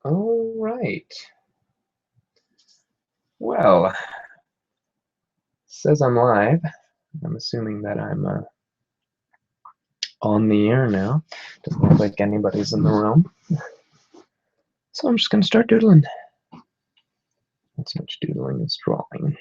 All right. Well, says I'm live. I'm assuming that I'm on the air now. Doesn't look like anybody's in the room. So I'm just going to start doodling. Not so much doodling as drawing.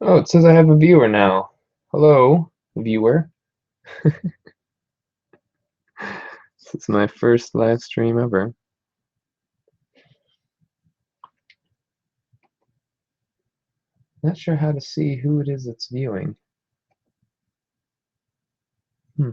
Oh, it says I have a viewer now. Hello, viewer. This is my first live stream ever. Not sure how to see who it is that's viewing. Hmm.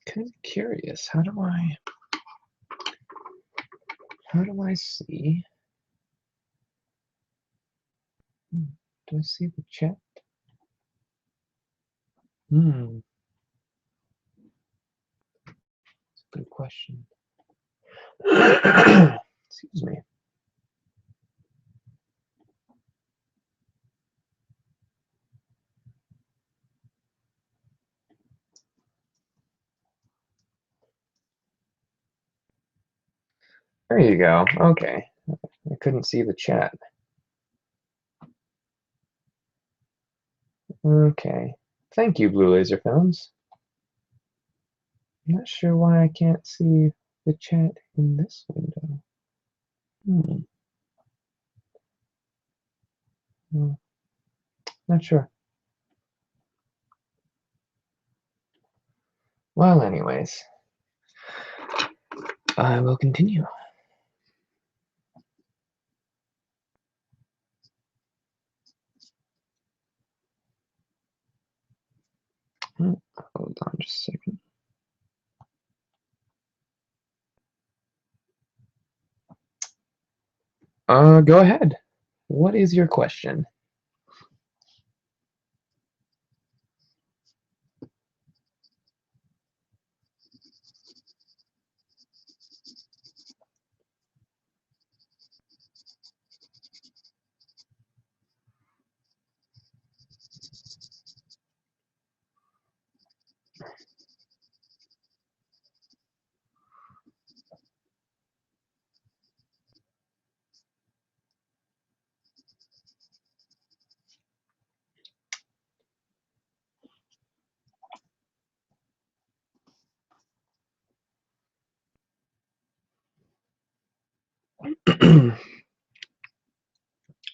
Kind of curious. How do I see? Do I see the chat? Hmm. That's a good question. Excuse me. There you go. Okay. I couldn't see the chat. Okay. Thank you, Blue Laser Films. I'm not sure why I can't see the chat in this window. Not sure. Well, anyways, I will continue. Hold on just a second. Go ahead. What is your question?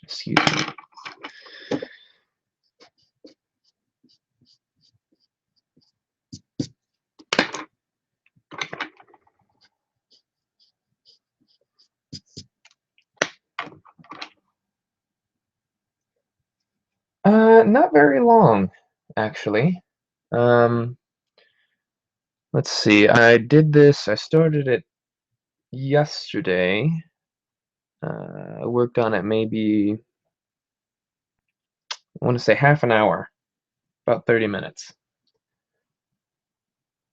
Excuse me. Not very long, actually. Um, let's see. I started it yesterday. I worked on it maybe, I want to say half an hour, about 30 minutes,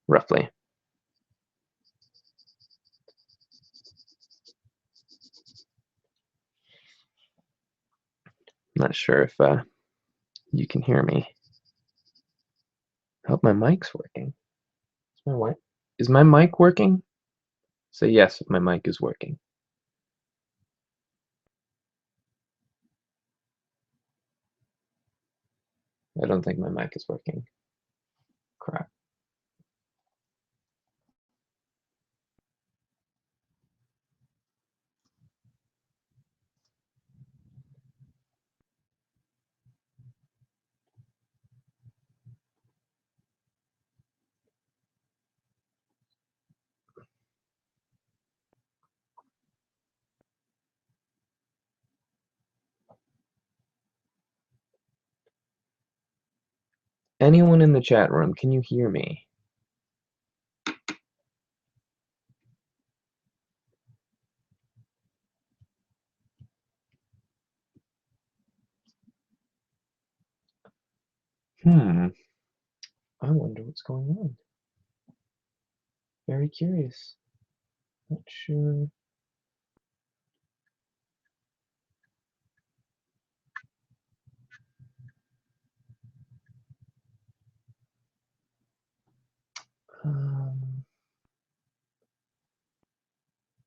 roughly. Not sure if you can hear me. I hope my mic's working. Is my mic working? Say yes if my mic is working. I don't think my mic is working. Crap. Anyone in the chat room, can you hear me? I wonder what's going on. Very curious. Not sure.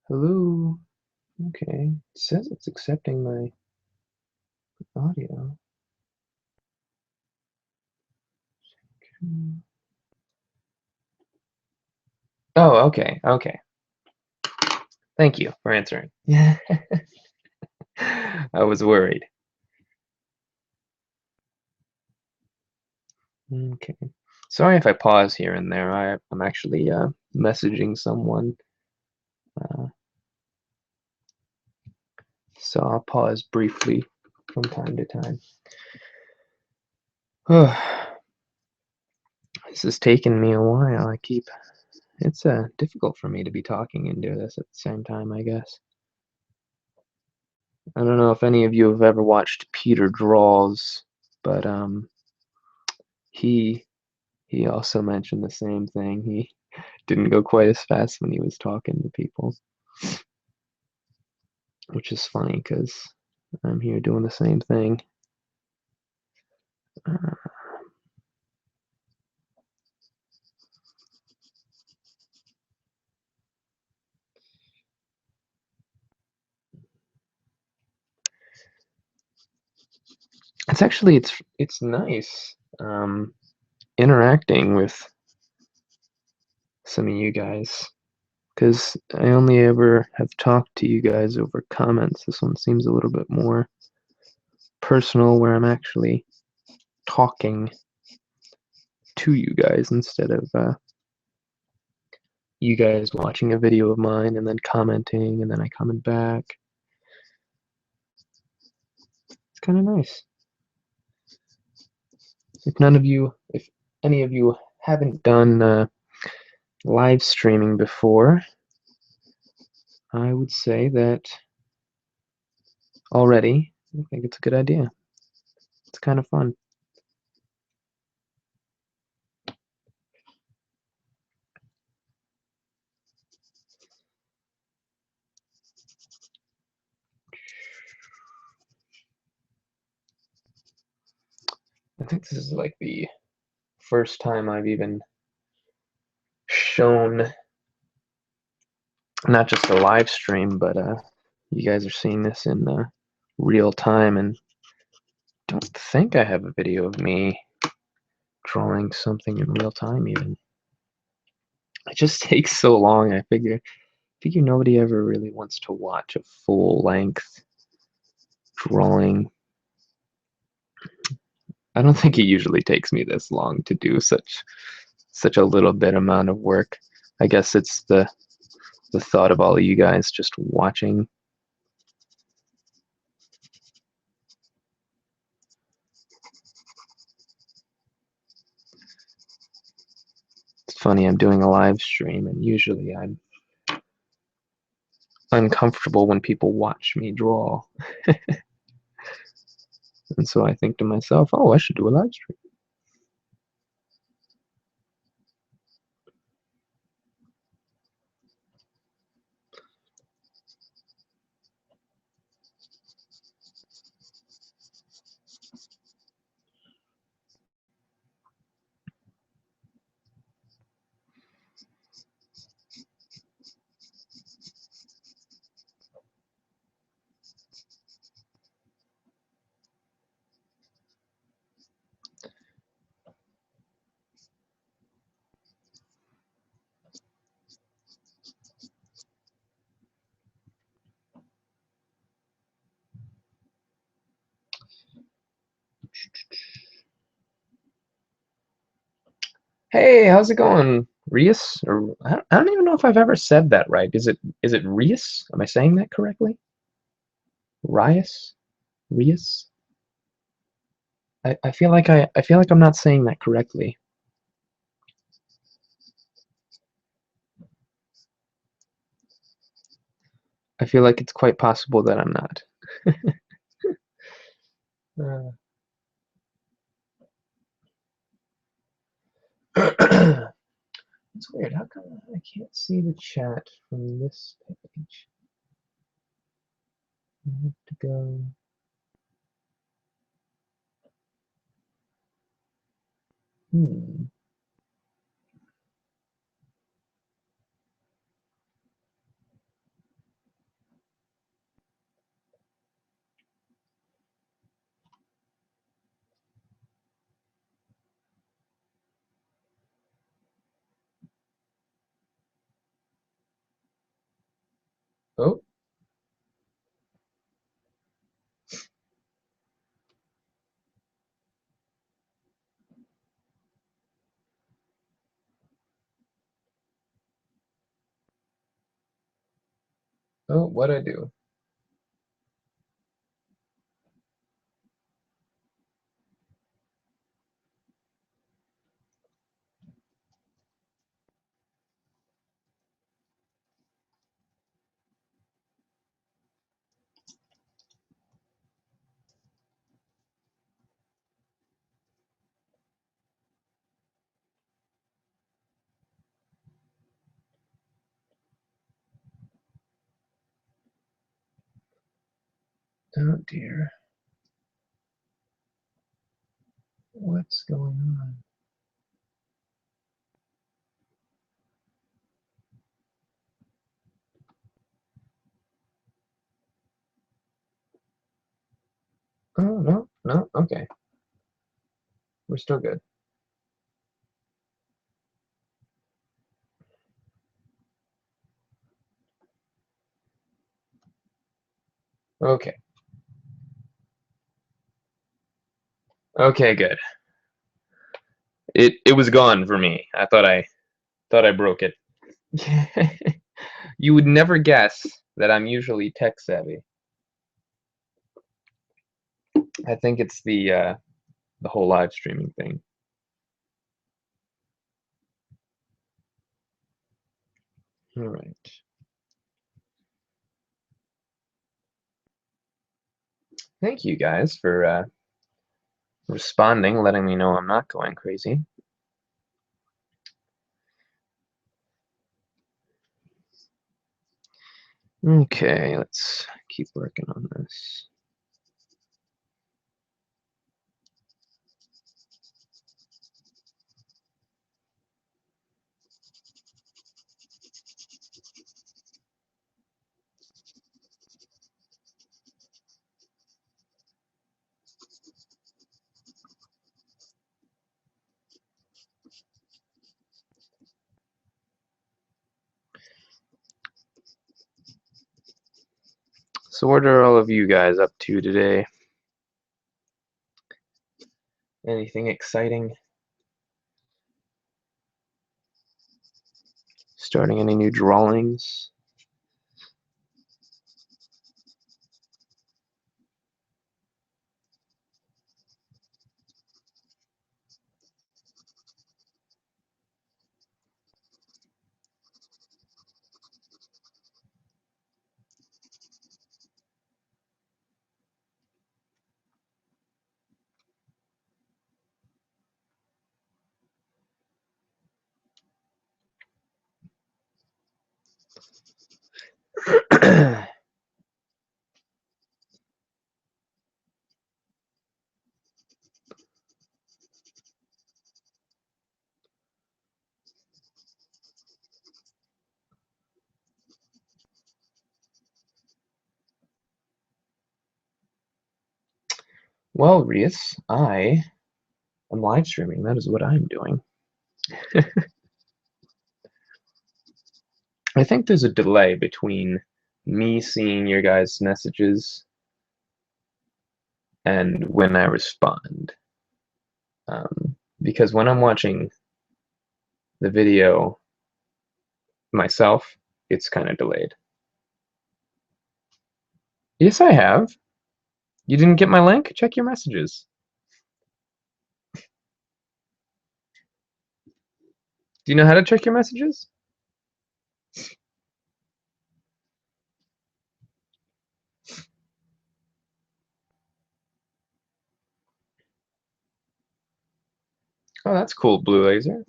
Hello? Okay. It says it's accepting my audio. Oh, okay. Okay. Thank you for answering. Yeah. I was worried. Okay. Sorry if I pause here and there. I'm actually messaging someone. So I'll pause briefly from time to time. This has taken me a while. It's difficult for me to be talking and do this at the same time, I guess. I don't know if any of you have ever watched Peter Draws, but he also mentioned the same thing. He didn't go quite as fast when he was talking to people, which is funny because I'm here doing the same thing. it's nice interacting with some of you guys, because I only ever have talked to you guys over comments. This one seems a little bit more personal, where I'm actually talking to you guys instead of you guys watching a video of mine and then commenting and then I comment back. It's kind of nice. If any of you haven't done live streaming before, I would say that already I think it's a good idea. It's kind of fun. I think this is like the first time I've even shown not just a live stream, but you guys are seeing this in real time, and don't think I have a video of me drawing something in real time even. It just takes so long. I figure nobody ever really wants to watch a full length drawing. I don't think it usually takes me this long to do such a little bit amount of work. I guess it's the thought of all of you guys just watching. It's funny, I'm doing a live stream and usually I'm uncomfortable when people watch me draw. And so I think to myself, oh, I should do a live stream. Hey, how's it going, Rius? Or I don't even know if I've ever said that right. Is it Rius? Am I saying that correctly? Rius? Rius? I feel like I feel like I'm not saying that correctly. I feel like it's quite possible that I'm not. It's weird. How come I can't see the chat from this page? I have to go. Hmm. Oh. Oh, what'd I do? Oh dear. What's going on? Oh no, No? Okay. We're still good. Okay. Okay, good. It was gone for me. I thought I broke it. You would never guess that I'm usually tech savvy. I think it's the whole live streaming thing. All right. Thank you guys for responding, letting me know I'm not going crazy. Okay, let's keep working on this. So what are all of you guys up to today? Anything exciting? Starting any new drawings? Well, Reese, I am live streaming. That is what I'm doing. I think there's a delay between me seeing your guys' messages and when I respond. Because when I'm watching the video myself, it's kind of delayed. Yes, I have. You didn't get my link? Check your messages. Do you know how to check your messages? Oh, that's cool, Blue Laser.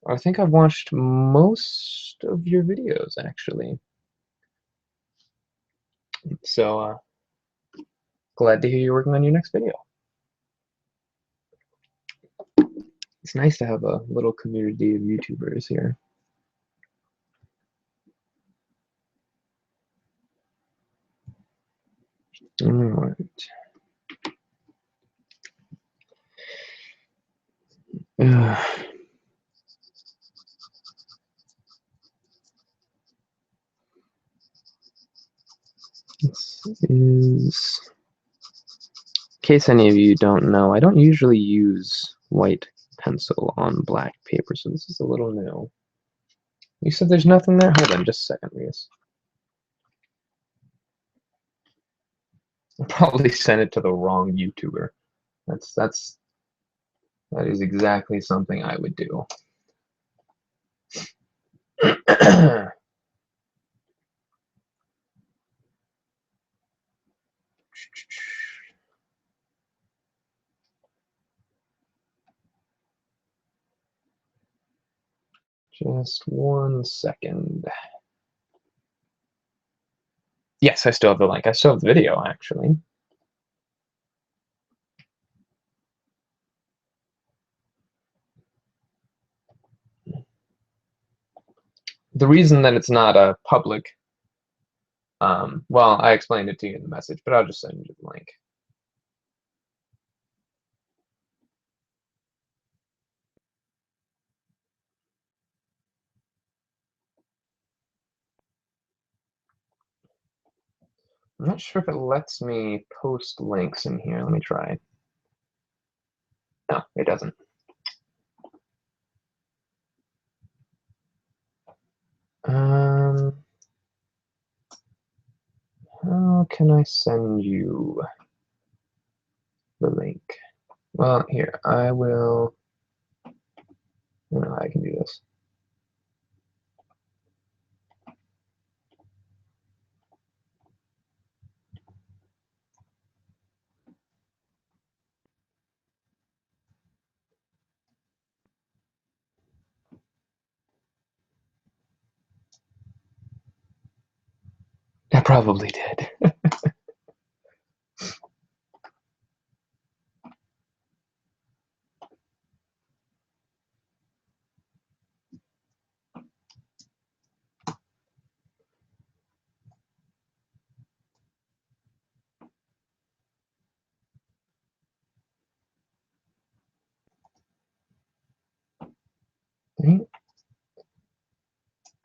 I think I've watched most of your videos, actually. So, glad to hear you're working on your next video. It's nice to have a little community of YouTubers here. All right. This is, in case any of you don't know, I don't usually use white pencil on black paper, so this is a little new. You said there's nothing there? Hold on just a second, Reese. I probably sent it to the wrong YouTuber. That is exactly something I would do. Just 1 second. Yes, I still have the link. I still have the video, actually. The reason that it's not a public Well, I explained it to you in the message, but I'll just send you the link. I'm not sure if it lets me post links in here. Let me try. No, it doesn't. How can I send you the link? Well, here, I will. I don't know how I can do this. I probably did.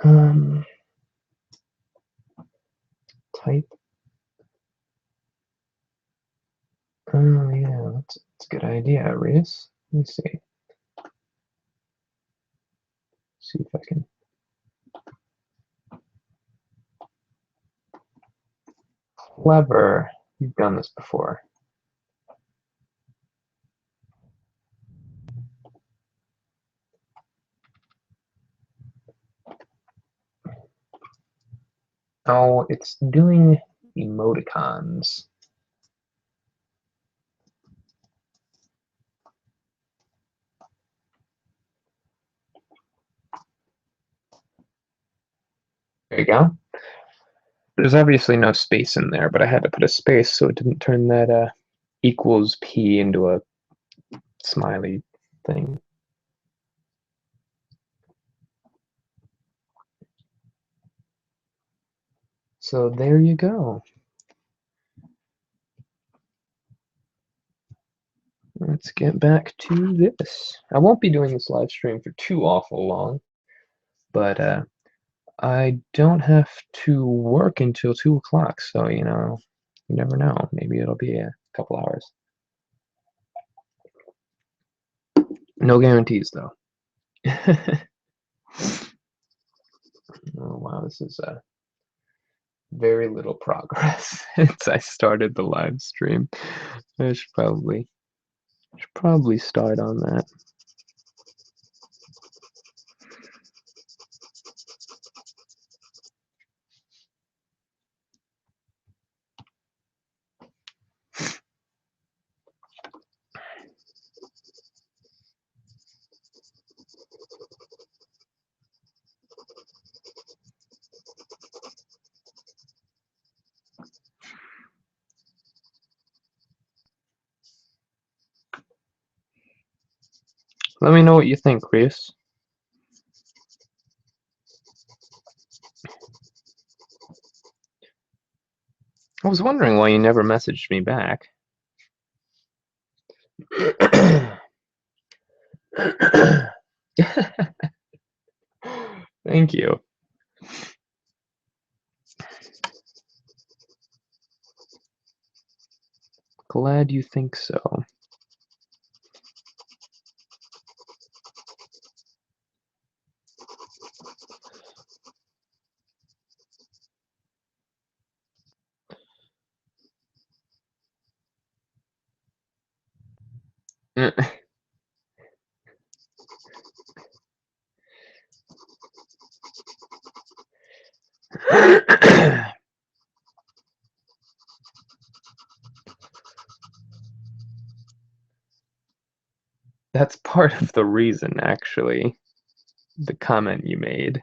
Um, type. Oh yeah, that's a good idea, Reese. Let me see. See if I can. Clever. You've done this before. Oh, it's doing emoticons. There you go. There's obviously no space in there, but I had to put a space so it didn't turn that equals P into a smiley thing. So there you go. Let's get back to this. I won't be doing this live stream for too awful long, but I don't have to work until 2 o'clock, so you know, you never know. Maybe it'll be a couple hours. No guarantees, though. Oh wow, this is very little progress since I started the live stream. I should probably start on that. Let me know what you think, Reese. I was wondering why you never messaged me back. Thank you. Glad you think so. That's part of the reason, actually, the comment you made.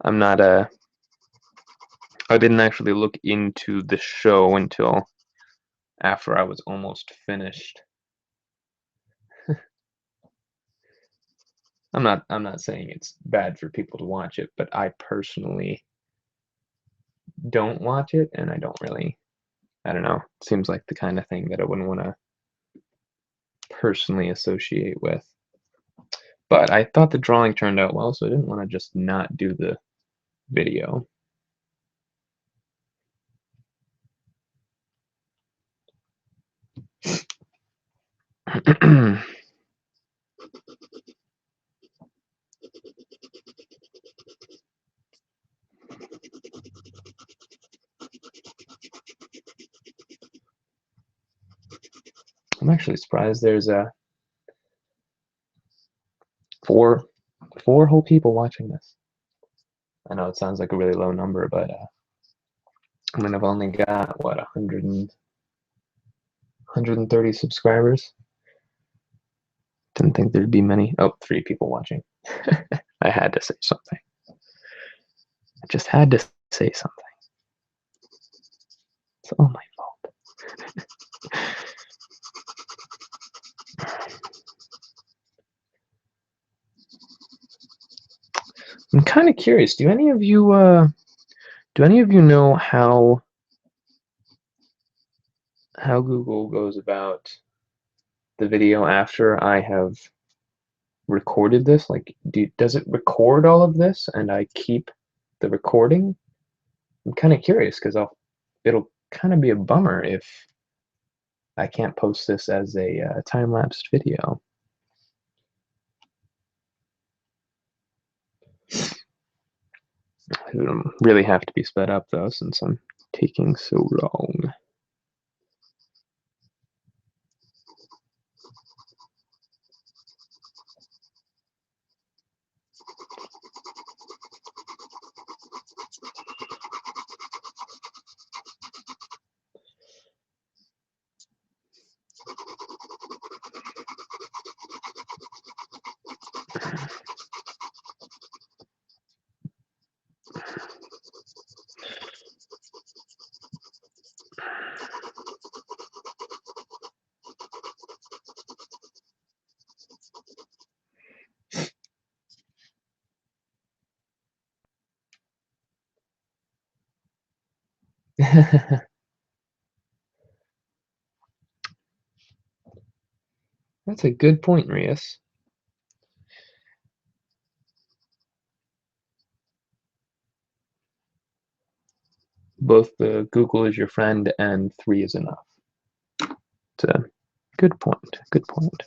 I'm not I didn't actually look into the show until after I was almost finished. I'm not saying it's bad for people to watch it, but I personally don't watch it, and I don't really, I don't know. It seems like the kind of thing that I wouldn't want to personally associate with. But I thought the drawing turned out well, so I didn't want to just not do the video. I'm actually surprised there's four whole people watching this. I know it sounds like a really low number, but I mean, I've only got what 130 subscribers. Didn't think there'd be many. Oh, 3 people watching. I had to say something. I just had to say something. It's all my fault. I'm kind of curious. Do any of you know how Google goes about the video after I have recorded this? Like, does it record all of this and I keep the recording? I'm kind of curious because it'll kind of be a bummer if I can't post this as a time-lapsed video. It'll really have to be sped up though, since I'm taking so long. That's a good point, Rias. Both the Google is your friend and 3 is enough. It's a good point. Good point.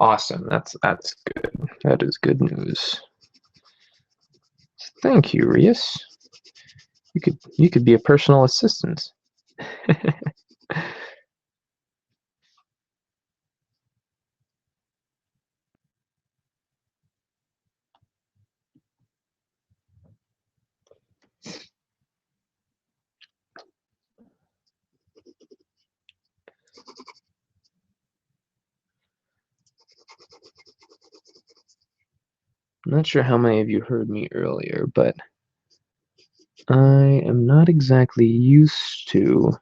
Awesome. That's good. That is good news. Thank you, Rias. You could be a personal assistant. I'm not sure how many of you heard me earlier, but I am not exactly used to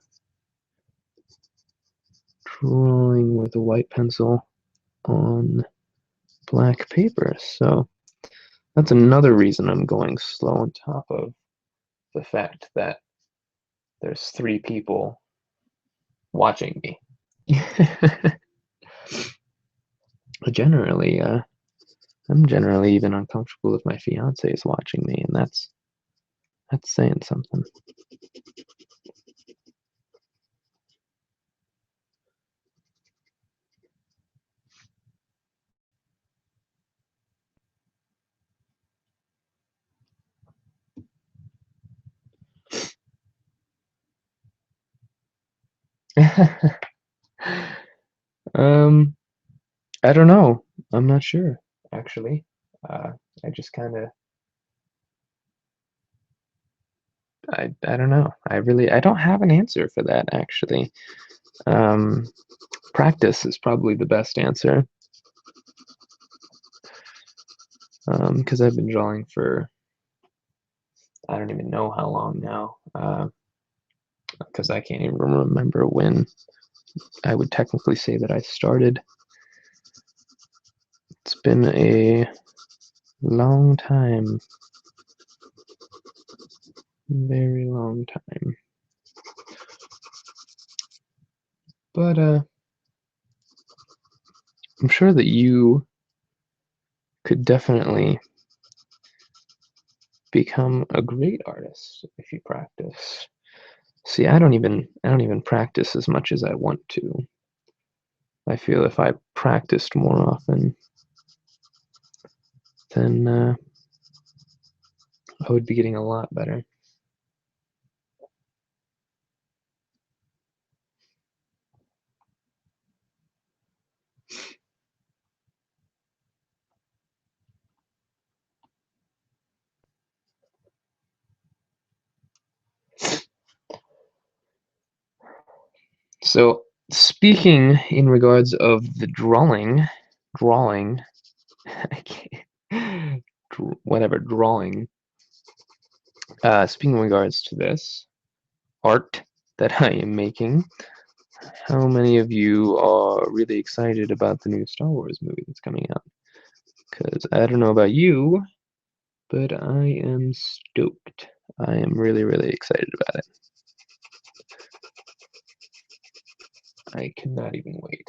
drawing with a white pencil on black paper, so that's another reason I'm going slow on top of the fact that there's 3 people watching me. Generally, I'm generally even uncomfortable if my fiance is watching me, and That's saying something. um, I don't know. I'm not sure, actually. I just kind of, I don't know. I don't have an answer for that, actually. Um, Practice is probably the best answer. Because I've been drawing for, I don't even know how long now. Because I can't even remember when I would technically say that I started. It's been a long time. Very long time. But I'm sure that you could definitely become a great artist if you practice. See, I don't even practice as much as I want to. I feel if I practiced more often, then I would be getting a lot better. So, speaking in regards of the drawing, I can't, whatever, drawing. Speaking in regards to this art that I am making, how many of you are really excited about the new Star Wars movie that's coming out? Because I don't know about you, but I am stoked. I am really, really excited about it. I cannot even wait.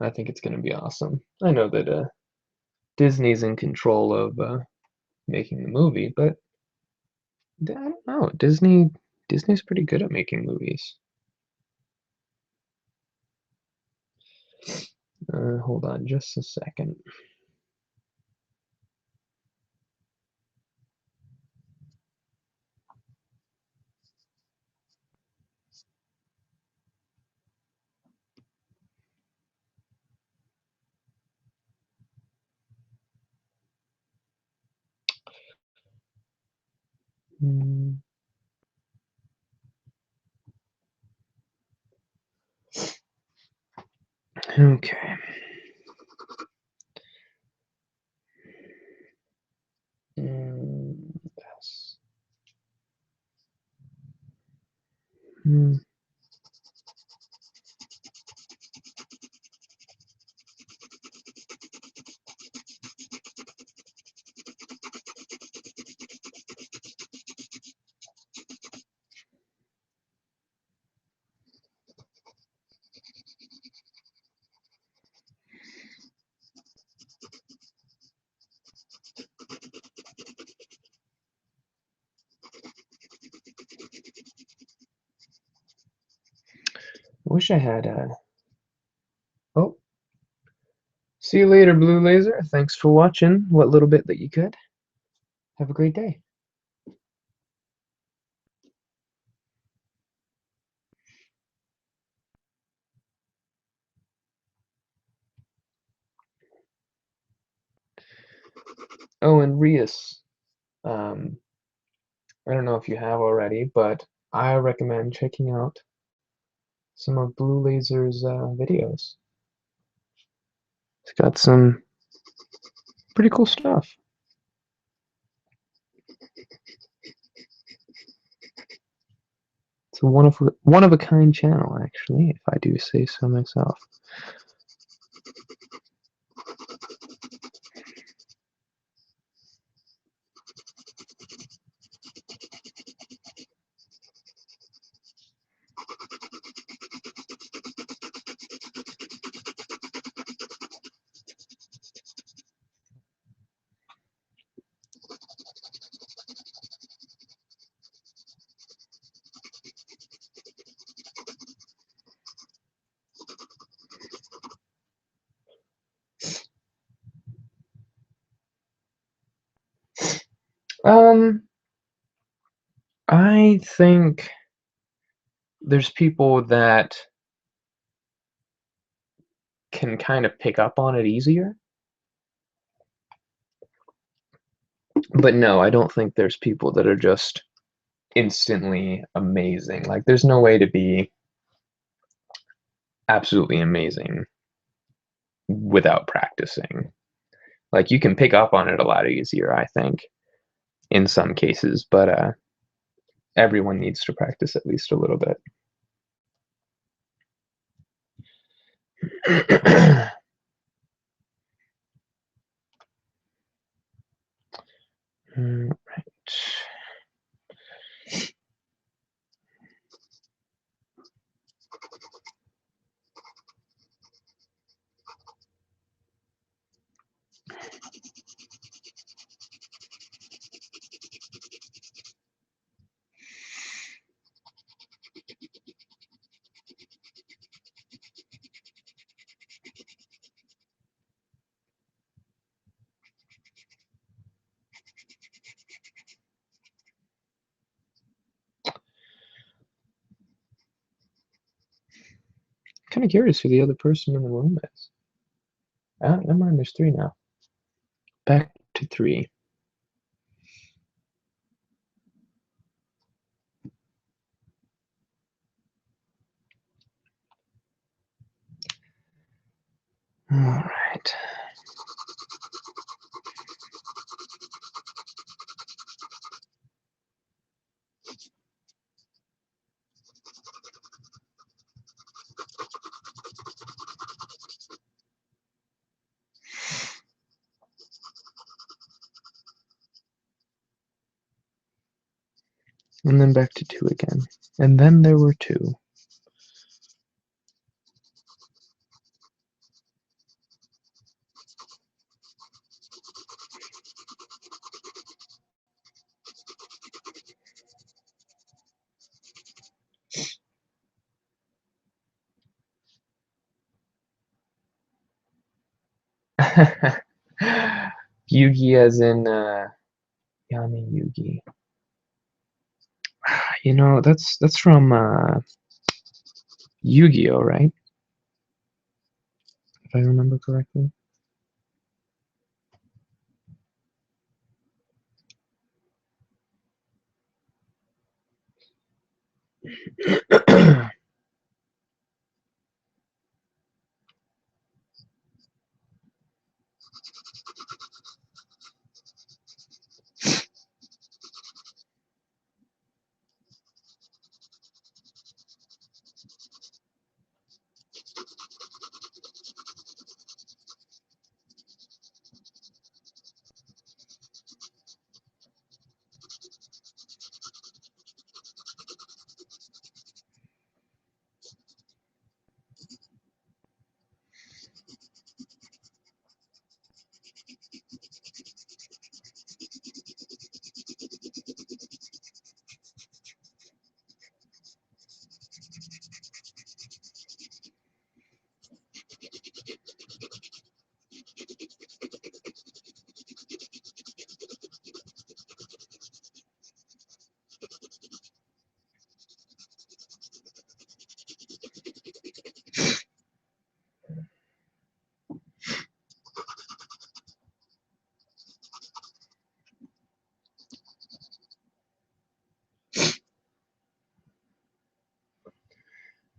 I think it's going to be awesome. I know that Disney's in control of making the movie, but I don't know. Disney's pretty good at making movies. Hold on just a second. Hmm, okay. Yes. Hmm. Wish I had oh, see you later, Blue Laser. Thanks for watching what little bit that you could. Have a great day. Oh, and Rias, um, I don't know if you have already, but I recommend checking out some of Blue Laser's videos. It's got some pretty cool stuff. It's a one of a kind channel, actually, if I do say so myself. I think there's people that can kind of pick up on it easier. But no, I don't think there's people that are just instantly amazing. Like, there's no way to be absolutely amazing without practicing. Like, you can pick up on it a lot easier, I think, in some cases, but everyone needs to practice at least a little bit. Right. Kind of curious who the other person in the room is. Never mind, there's 3 now. Back to 3. All right. And then back to 2 again. And then there were 2. Yugi as in Yami Yugi. You know, that's from Yu-Gi-Oh, right? If I remember correctly.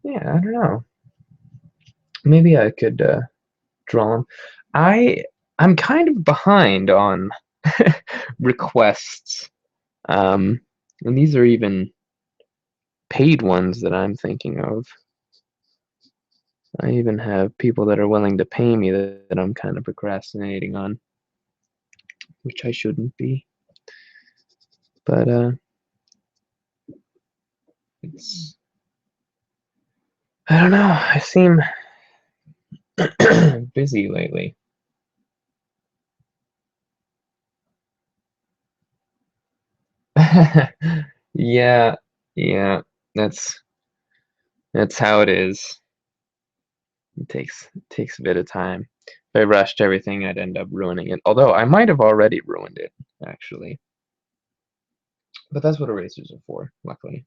Yeah, I don't know. Maybe I could draw them. I'm kind of behind on requests. And these are even paid ones that I'm thinking of. I even have people that are willing to pay me that I'm kind of procrastinating on, which I shouldn't be. But it's, I don't know. I seem busy lately. Yeah, yeah. That's how it is. It takes a bit of time. If I rushed everything, I'd end up ruining it. Although I might have already ruined it, actually. But that's what erasers are for, luckily.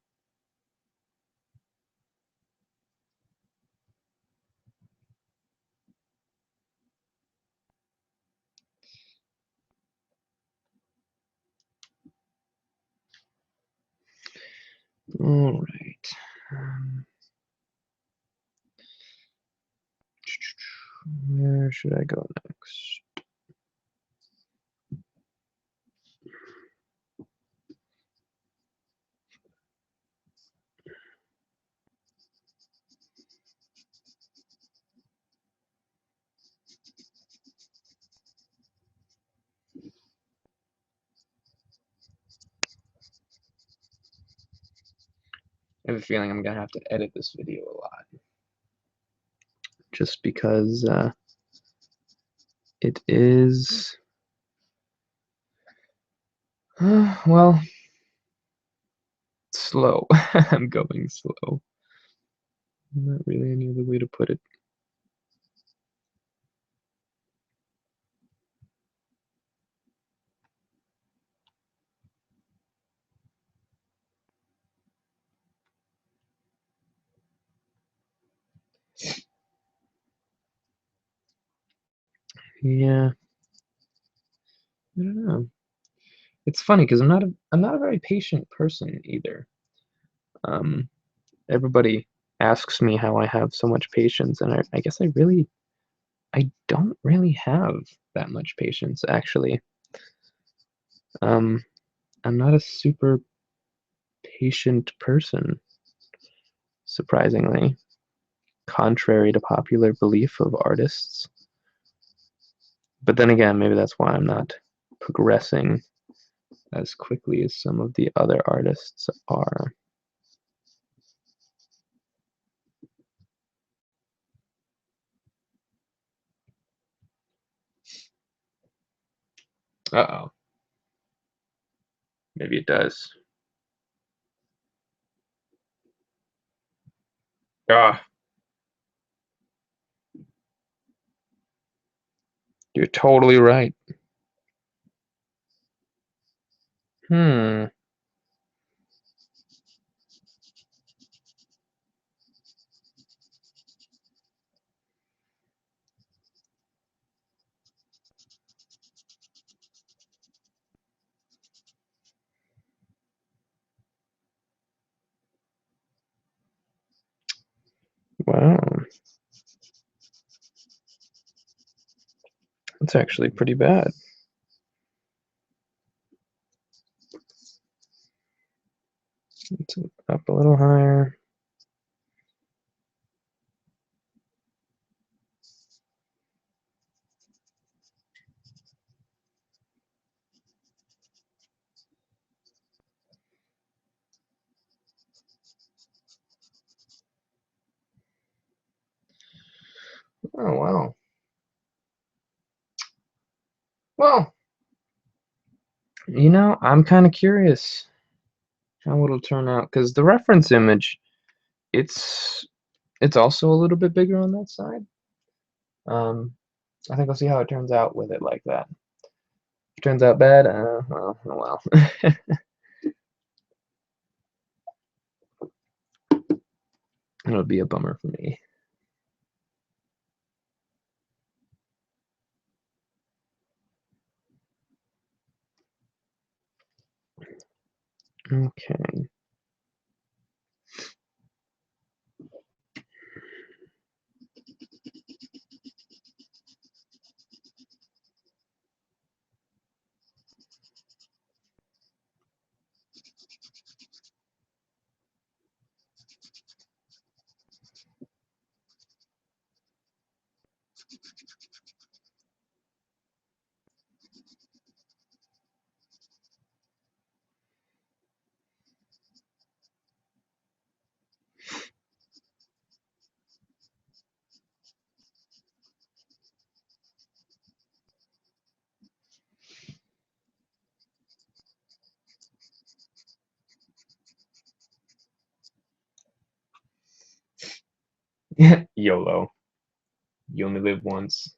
All right. Where should I go next? I have a feeling I'm gonna have to edit this video a lot, just because it is, well, slow. I'm going slow. Not really any other way to put it. Yeah, I don't know. It's funny because I'm not a very patient person either. Um, Everybody asks me how I have so much patience, and I guess I don't really have that much patience actually. Um, I'm not a super patient person, surprisingly, contrary to popular belief of artists. But then again, maybe that's why I'm not progressing as quickly as some of the other artists are. Uh-oh. Maybe it does. Ah, you're totally right. Hmm. Wow. That's actually pretty bad. It's up a little higher. Oh, wow. Well, I'm kind of curious how it'll turn out because the reference image, it's it's also a little bit bigger on that side. Um, I think I'll see how it turns out with it like that. If it turns out bad, well, oh well. It'll be a bummer for me. Okay. YOLO. You only live once.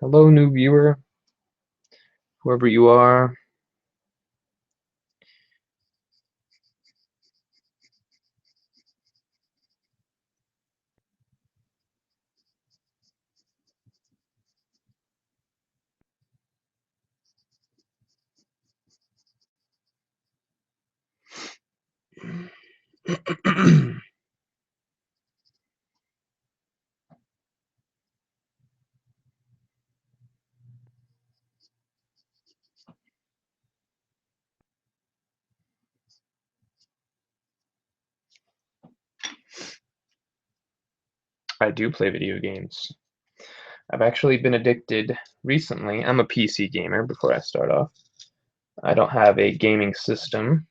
Hello, new viewer, whoever you are. I do play video games. I've actually been addicted recently. I'm a PC gamer before I start off. I don't have a gaming system,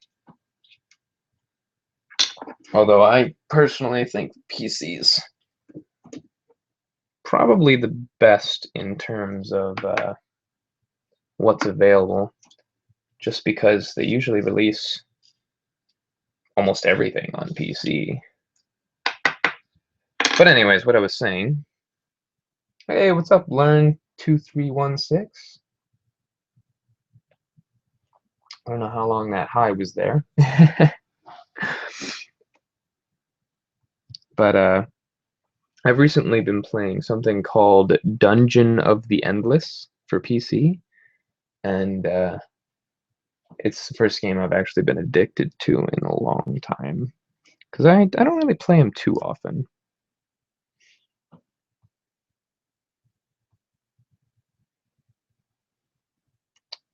although I personally think PC's probably the best in terms of what's available, just because they usually release almost everything on PC. But anyways, what I was saying. Hey, what's up, Learn2316? I don't know how long that hi was there. But I've recently been playing something called Dungeon of the Endless for PC, and it's the first game I've actually been addicted to in a long time, because I don't really play them too often.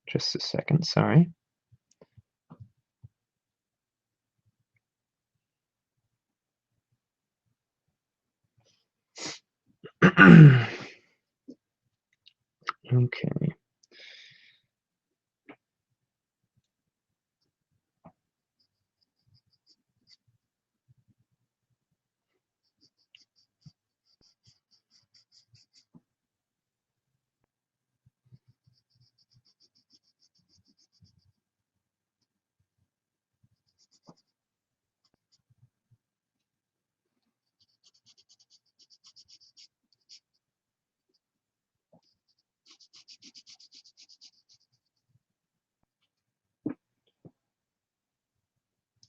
Just a second, sorry. Okay.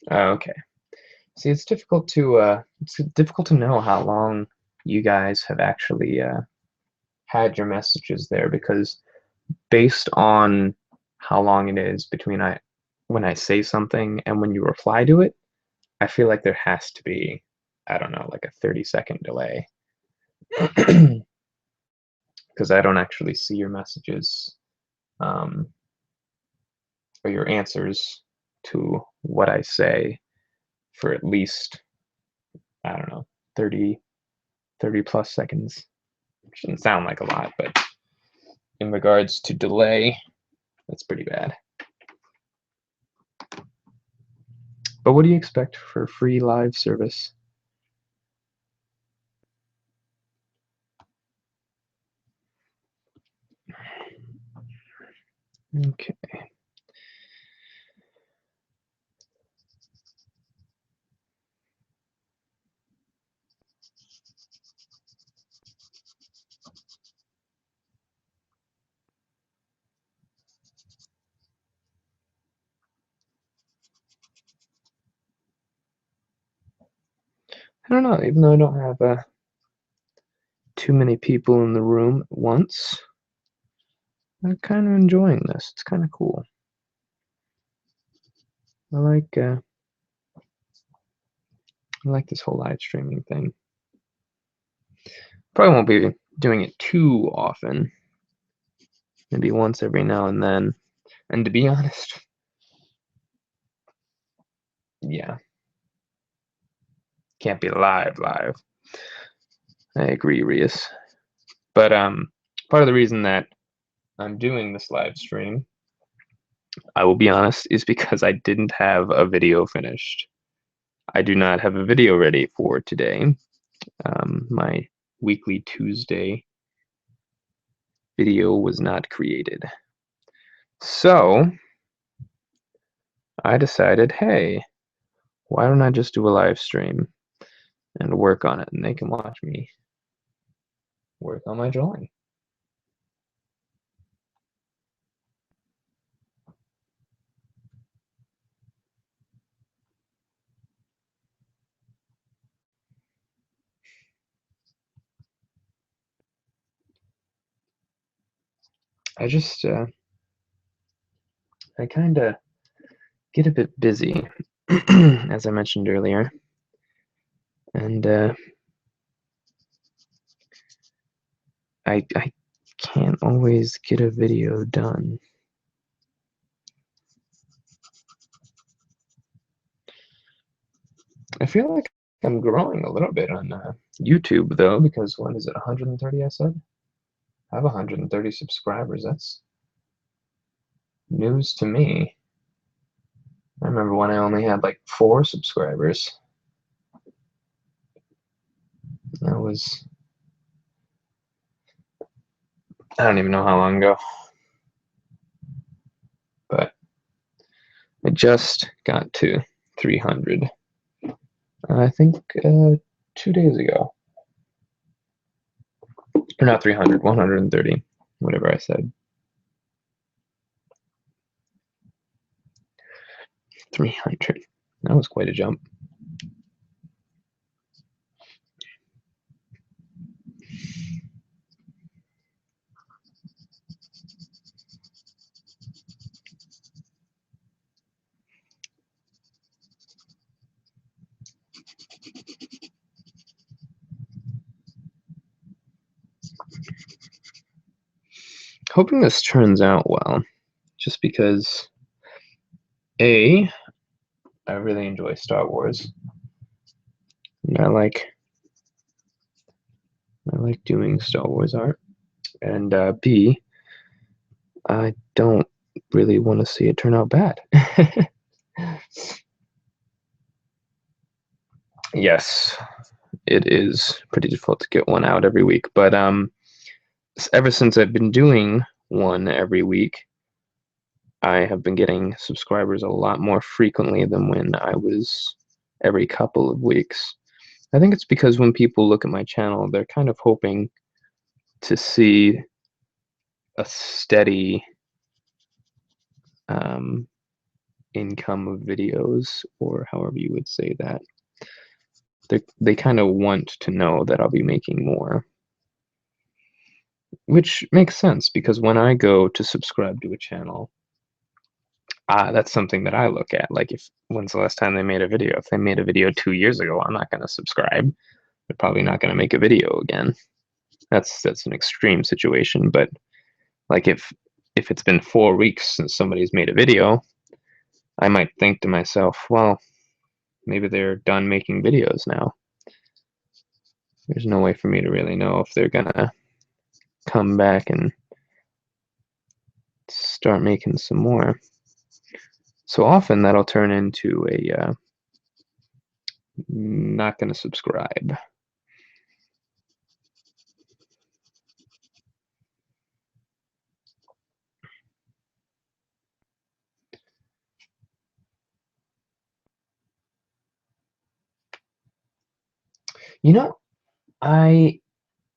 Okay. See, it's difficult to know how long you guys have actually had your messages there, because based on how long it is between when I say something and when you reply to it, I feel like there has to be, I don't know, like a 30-second delay. Because I don't actually see your messages um, or your answers to what I say for at least, I don't know, 30 plus seconds. Shouldn't sound like a lot, but in regards to delay, that's pretty bad. But what do you expect for free live service? Okay. I don't know, even though I don't have too many people in the room at once, I'm kind of enjoying this. It's kind of cool. I like this whole live streaming thing. Probably won't be doing it too often. Maybe once every now and then. And to be honest, yeah, can't be live. I agree, Rias. But part of the reason that I'm doing this live stream, I will be honest, is because I didn't have a video finished. I do not have a video ready for today. My weekly Tuesday video was not created. So I decided, hey, why don't I just do a live stream and work on it, and they can watch me work on my drawing. I just I kind of get a bit busy, as I mentioned earlier, and I can't always get a video done. I feel like I'm growing a little bit on YouTube though, because what is it, 130? I said I have 130 subscribers. That's news to me. I remember when I only had like 4 subscribers. That was, I don't even know how long ago, but I just got to 300. I think 2 days ago. Or not 300, 130, whatever I said. 300. That was quite a jump. Hoping this turns out well, just because A, I really enjoy Star Wars, and I like doing Star Wars art, and B, I don't really want to see it turn out bad. Yes, it is pretty difficult to get one out every week, but ever since I've been doing one every week, I have been getting subscribers a lot more frequently than when I was every couple of weeks. I think it's because when people look at my channel, they're kind of hoping to see a steady um, income of videos, or however you would say that. They kind of want to know that I'll be making more, which makes sense because when I go to subscribe to a channel, that's something that I look at. Like, if when's the last time they made a video? If they made a video 2 years ago, I'm not going to subscribe. They're probably not going to make a video again. That's an extreme situation, but like if it's been 4 weeks since somebody's made a video, I might think to myself, well, maybe they're done making videos now. There's no way for me to really know if they're gonna come back and start making some more. So often that'll turn into a not gonna subscribe. You know, I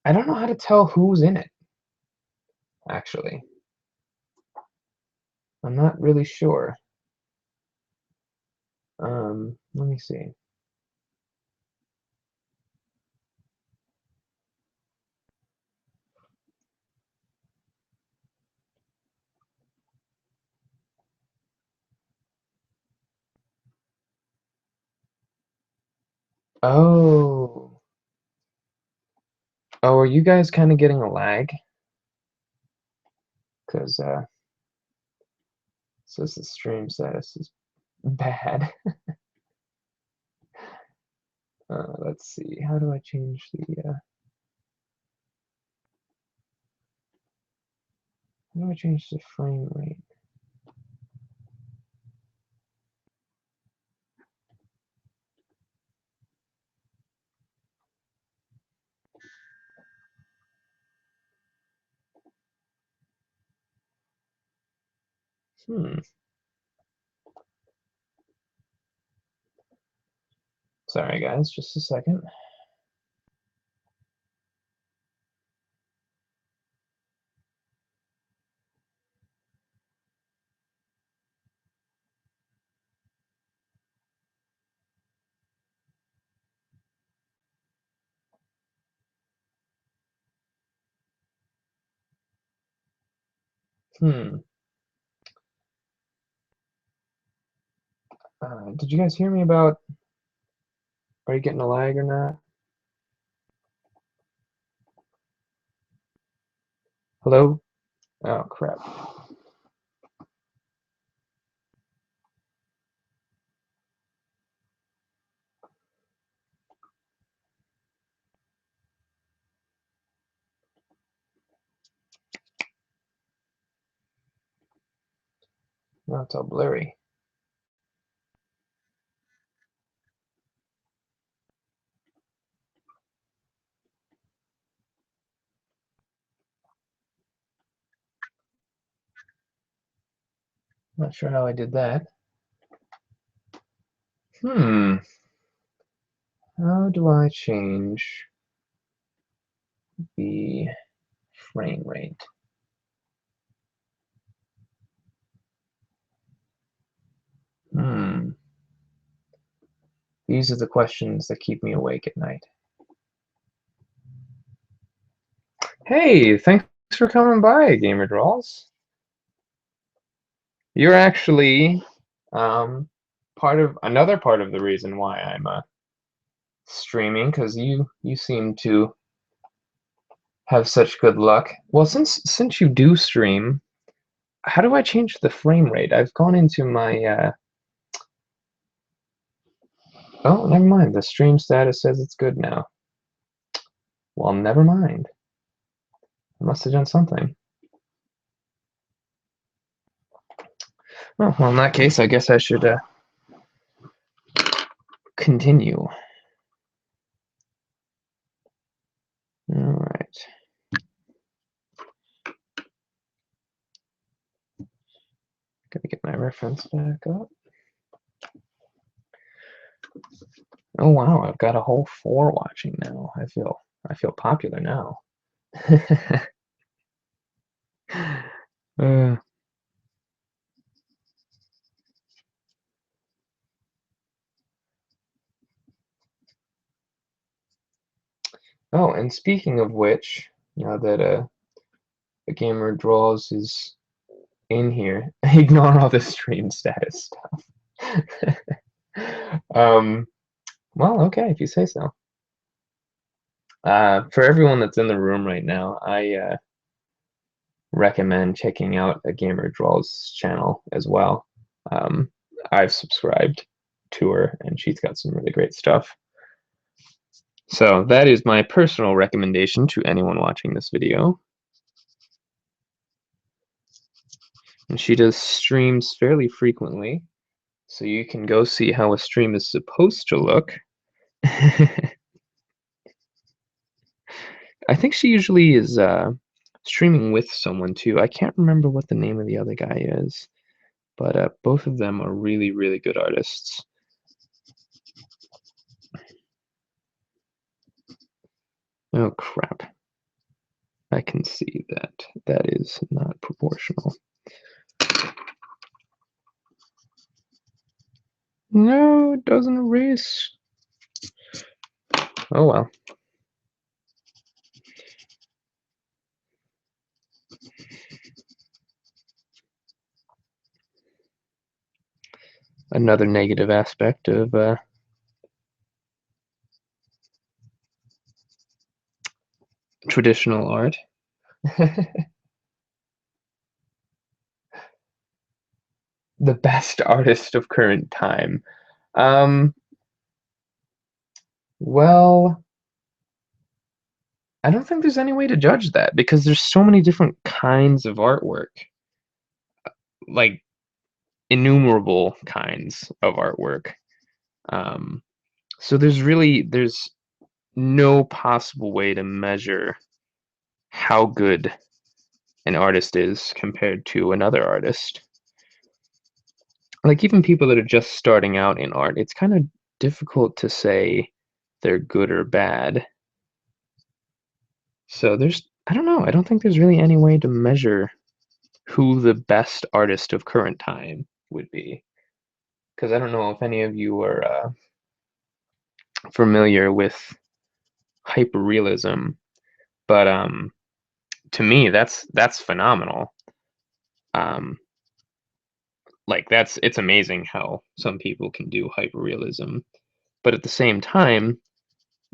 I don't know how to tell who's in it, actually. I'm not really sure. Let me see. Oh. Oh, are you guys kind of getting a lag? Because says the stream status is bad. Let's see. How do I change how do I change the frame rate? Hmm. Sorry, guys. Just a second. Hmm. Did you guys hear me about, are you getting a lag or not? Hello? Oh, crap. Now it's all blurry. Not sure how I did that. Hmm. How do I change the frame rate? Hmm. These are the questions that keep me awake at night. Hey, thanks for coming by, Gamer Draws. You're actually another part of the reason why I'm streaming, because you seem to have such good luck. Well, since you do stream, how do I change the frame rate? I've gone into my oh, never mind. The stream status says it's good now. Well, never mind. I must have done something. Oh, well, in that case, I guess I should continue. All right. Gotta get my reference back up. Oh wow, I've got a whole 4 watching now. I feel popular now. uh, oh, and speaking of which, now that the gamer draws is in here, ignore all the stream status stuff. um, well, okay, if you say so. For everyone that's in the room right now, I recommend checking out a gamer draws channel as well. Um, I've subscribed to her, and she's got some really great stuff. So that is my personal recommendation to anyone watching this video. And she does streams fairly frequently, so you can go see how a stream is supposed to look. I think she usually is streaming with someone too. I can't remember what the name of the other guy is, but both of them are really, really good artists. Oh crap. I can see that that is not proportional. No, it doesn't erase. Oh well. Another negative aspect of traditional art. The best artist of current time. Um, well, I don't think there's any way to judge that because there's so many different kinds of artwork, like innumerable kinds of artwork. Um, so there's no possible way to measure how good an artist is compared to another artist. Like even people that are just starting out in art, it's kind of difficult to say they're good or bad. So I don't know, I don't think there's really any way to measure who the best artist of current time would be. Because I don't know if any of you are familiar with hyperrealism, but to me that's phenomenal. Like it's amazing how some people can do hyperrealism, but at the same time,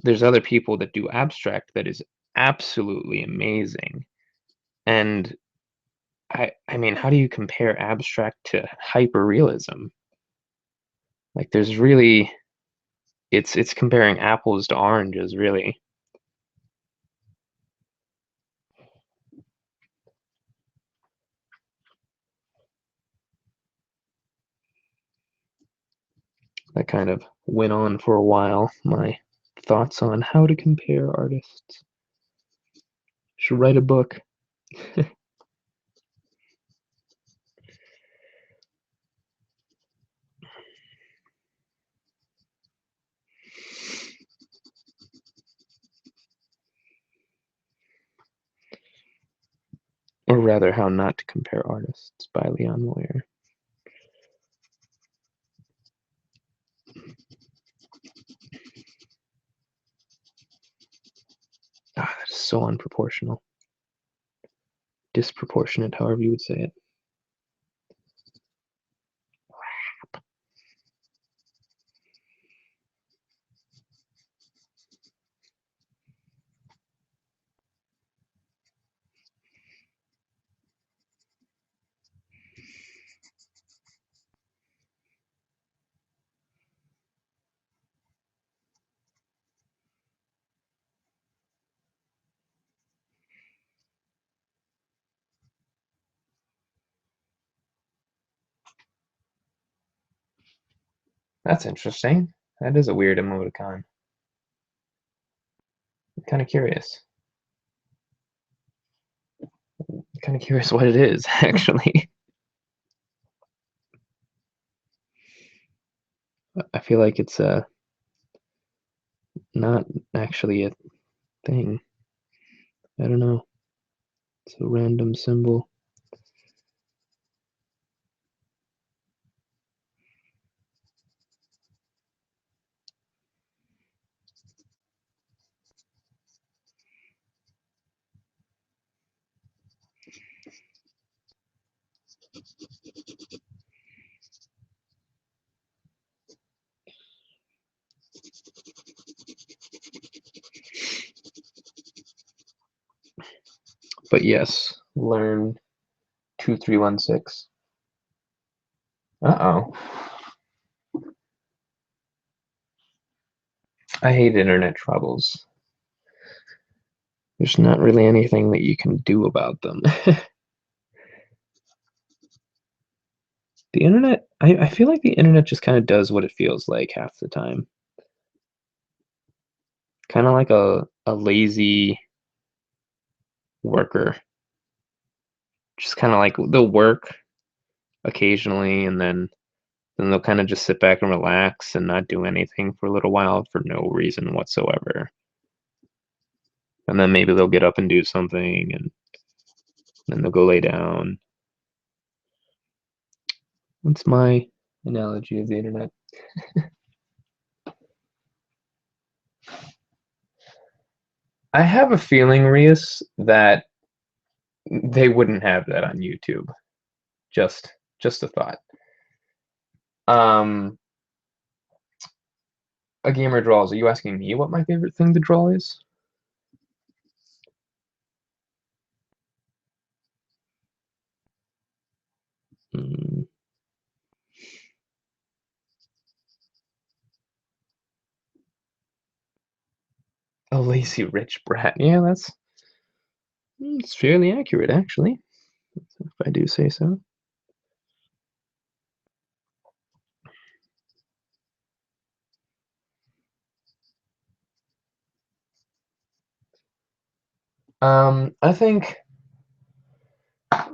there's other people that do abstract that is absolutely amazing. And I mean, how do you compare abstract to hyperrealism? Like there's really it's comparing apples to oranges, really. That kind of went on for a while, my thoughts on how to compare artists. Should write a book. Or rather, How Not to Compare Artists by Leon Moyer. Ah, that is so unproportional. Disproportionate, however you would say it. That's interesting. That is a weird emoticon. I'm kind of curious. Kind of curious what it is, actually. I feel like it's not actually a thing. I don't know. It's a random symbol. But yes, learn 2316. Uh-oh. I hate internet troubles. There's not really anything that you can do about them. The internet, I feel like the internet just kind of does what it feels like half the time. Kind of like a lazy worker. Just kind of like they'll work occasionally and then they'll kind of just sit back and relax and not do anything for a little while for no reason whatsoever. And then maybe they'll get up and do something and then they'll go lay down. That's my analogy of the internet. I have a feeling, Rias, that they wouldn't have that on YouTube. Just a thought. Um, a gamer draws. Are you asking me what my favorite thing to draw is? Hmm. A lazy rich brat. Yeah, it's fairly accurate, actually, if I do say so. I think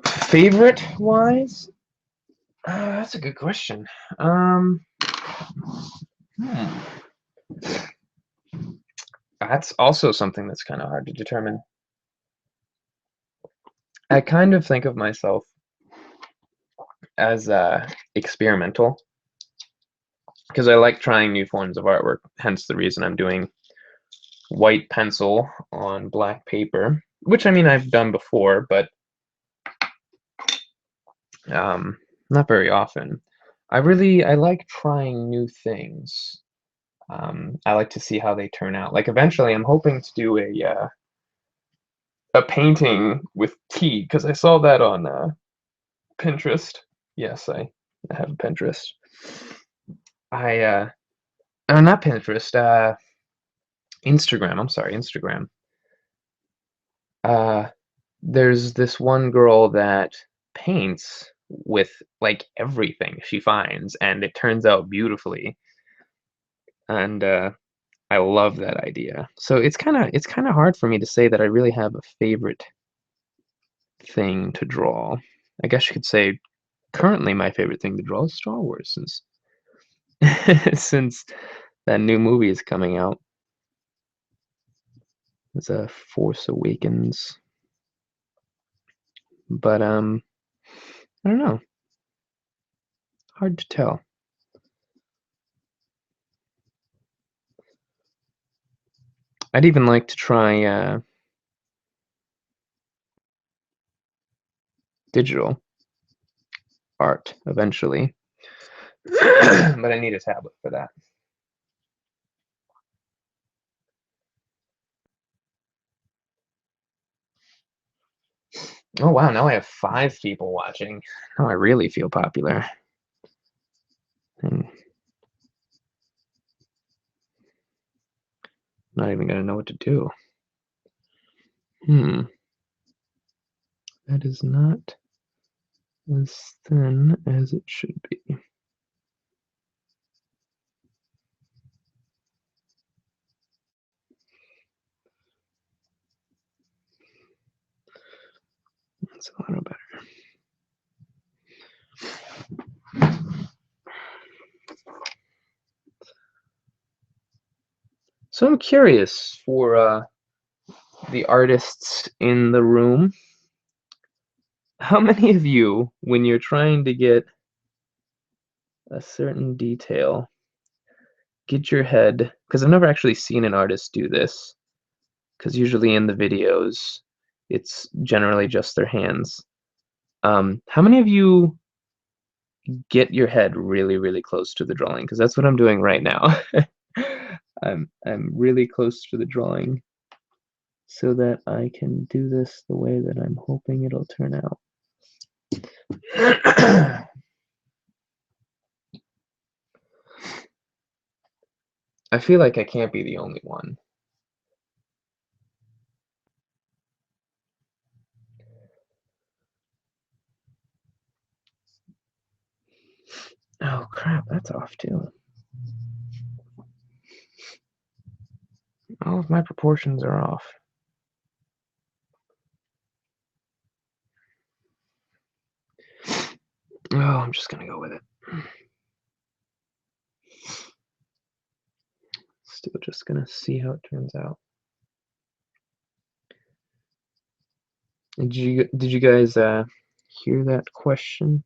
favorite wise, that's a good question. Hmm. That's also something that's kind of hard to determine. I kind of think of myself as experimental because I like trying new forms of artwork. Hence the reason I'm doing white pencil on black paper, which I mean I've done before, but Not very often. I like trying new things. I like to see how they turn out. Like eventually, I'm hoping to do a painting with tea because I saw that on Pinterest. Yes, I have a Pinterest. Not Pinterest. Instagram. I'm sorry, Instagram. Uh, there's this one girl that paints with like everything she finds, and it turns out beautifully. And I love that idea. So it's kind of hard for me to say that I really have a favorite thing to draw. I guess you could say currently my favorite thing to draw is Star Wars since since that new movie is coming out. It's a Force Awakens. But I don't know. Hard to tell. I'd even like to try digital art eventually. But I need a tablet for that. Oh wow, now I have 5 people watching. Now I really feel popular. And not even gonna know what to do. That is not as thin as it should be. That's a little better. So I'm curious for the artists in the room. How many of you, when you're trying to get a certain detail, get your head, because I've never actually seen an artist do this, because usually in the videos, it's generally just their hands. How many of you get your head really, really close to the drawing? Because that's what I'm doing right now. I'm really close to the drawing so that I can do this the way that I'm hoping it'll turn out. I feel like I can't be the only one. Oh crap, that's off too. All of my proportions are off. Oh, I'm just gonna go with it. Still just gonna see how it turns out. Did you guys hear that question?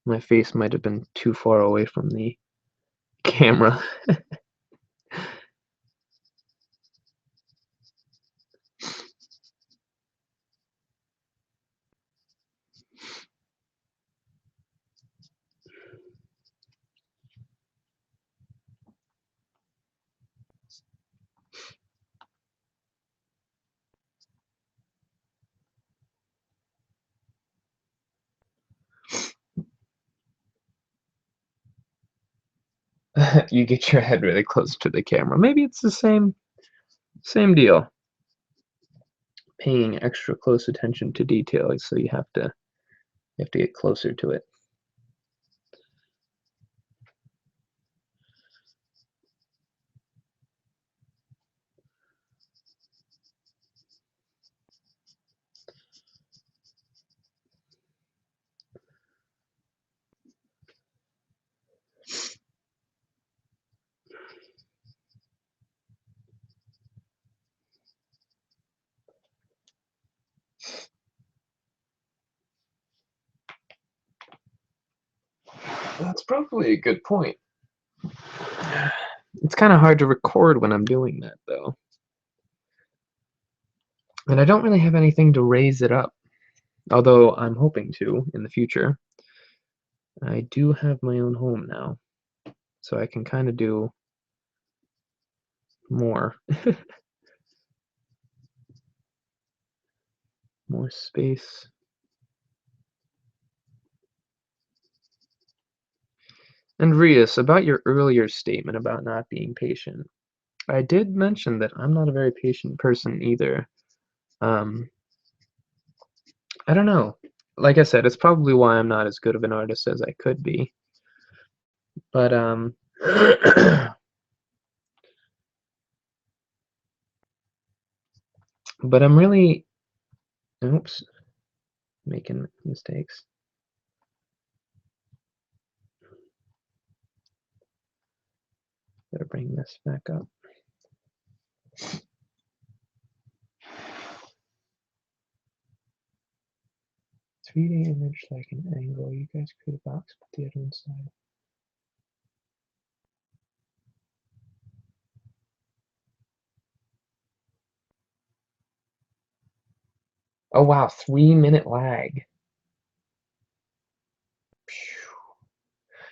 My face might have been too far away from the camera. You get your head really close to the camera. Maybe it's the same deal. Paying extra close attention to detail, so you have to get closer to it. That's probably a good point. It's kind of hard to record when I'm doing that, though. And I don't really have anything to raise it up, although I'm hoping to in the future. I do have my own home now, so I can kind of do more. More space. And Rias, about your earlier statement about not being patient, I did mention that I'm not a very patient person either. Um, I don't know. Like I said, it's probably why I'm not as good of an artist as I could be. But but I'm really, oops, making mistakes. Better bring this back up. 3D image like an angle. You guys create a box, put the other inside. Oh wow, 3-minute lag.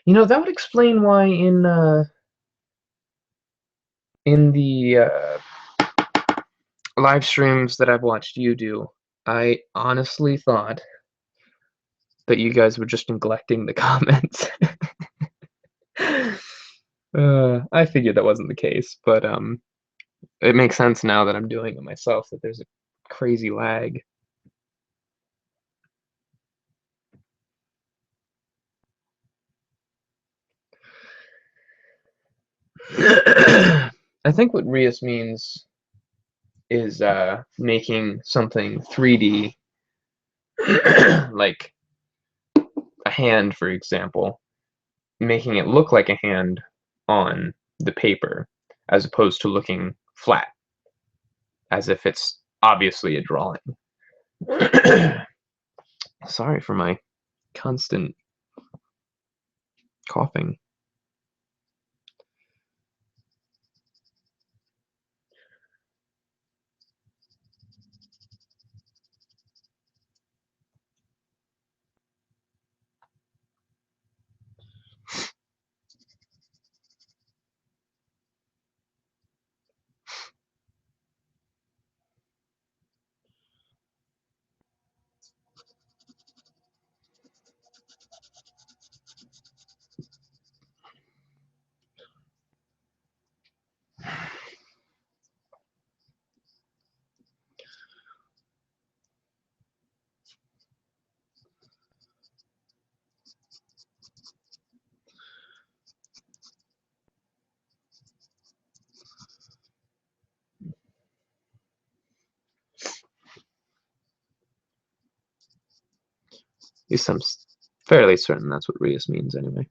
You know, that would explain why in the live streams that I've watched you do, I honestly thought that you guys were just neglecting the comments. I figured that wasn't the case, but it makes sense now that I'm doing it myself that there's a crazy lag. I think what Rias means is making something 3D, like a hand, for example, making it look like a hand on the paper, as opposed to looking flat, as if it's obviously a drawing. Sorry for my constant coughing. At least I'm fairly certain that's what Rias means anyway.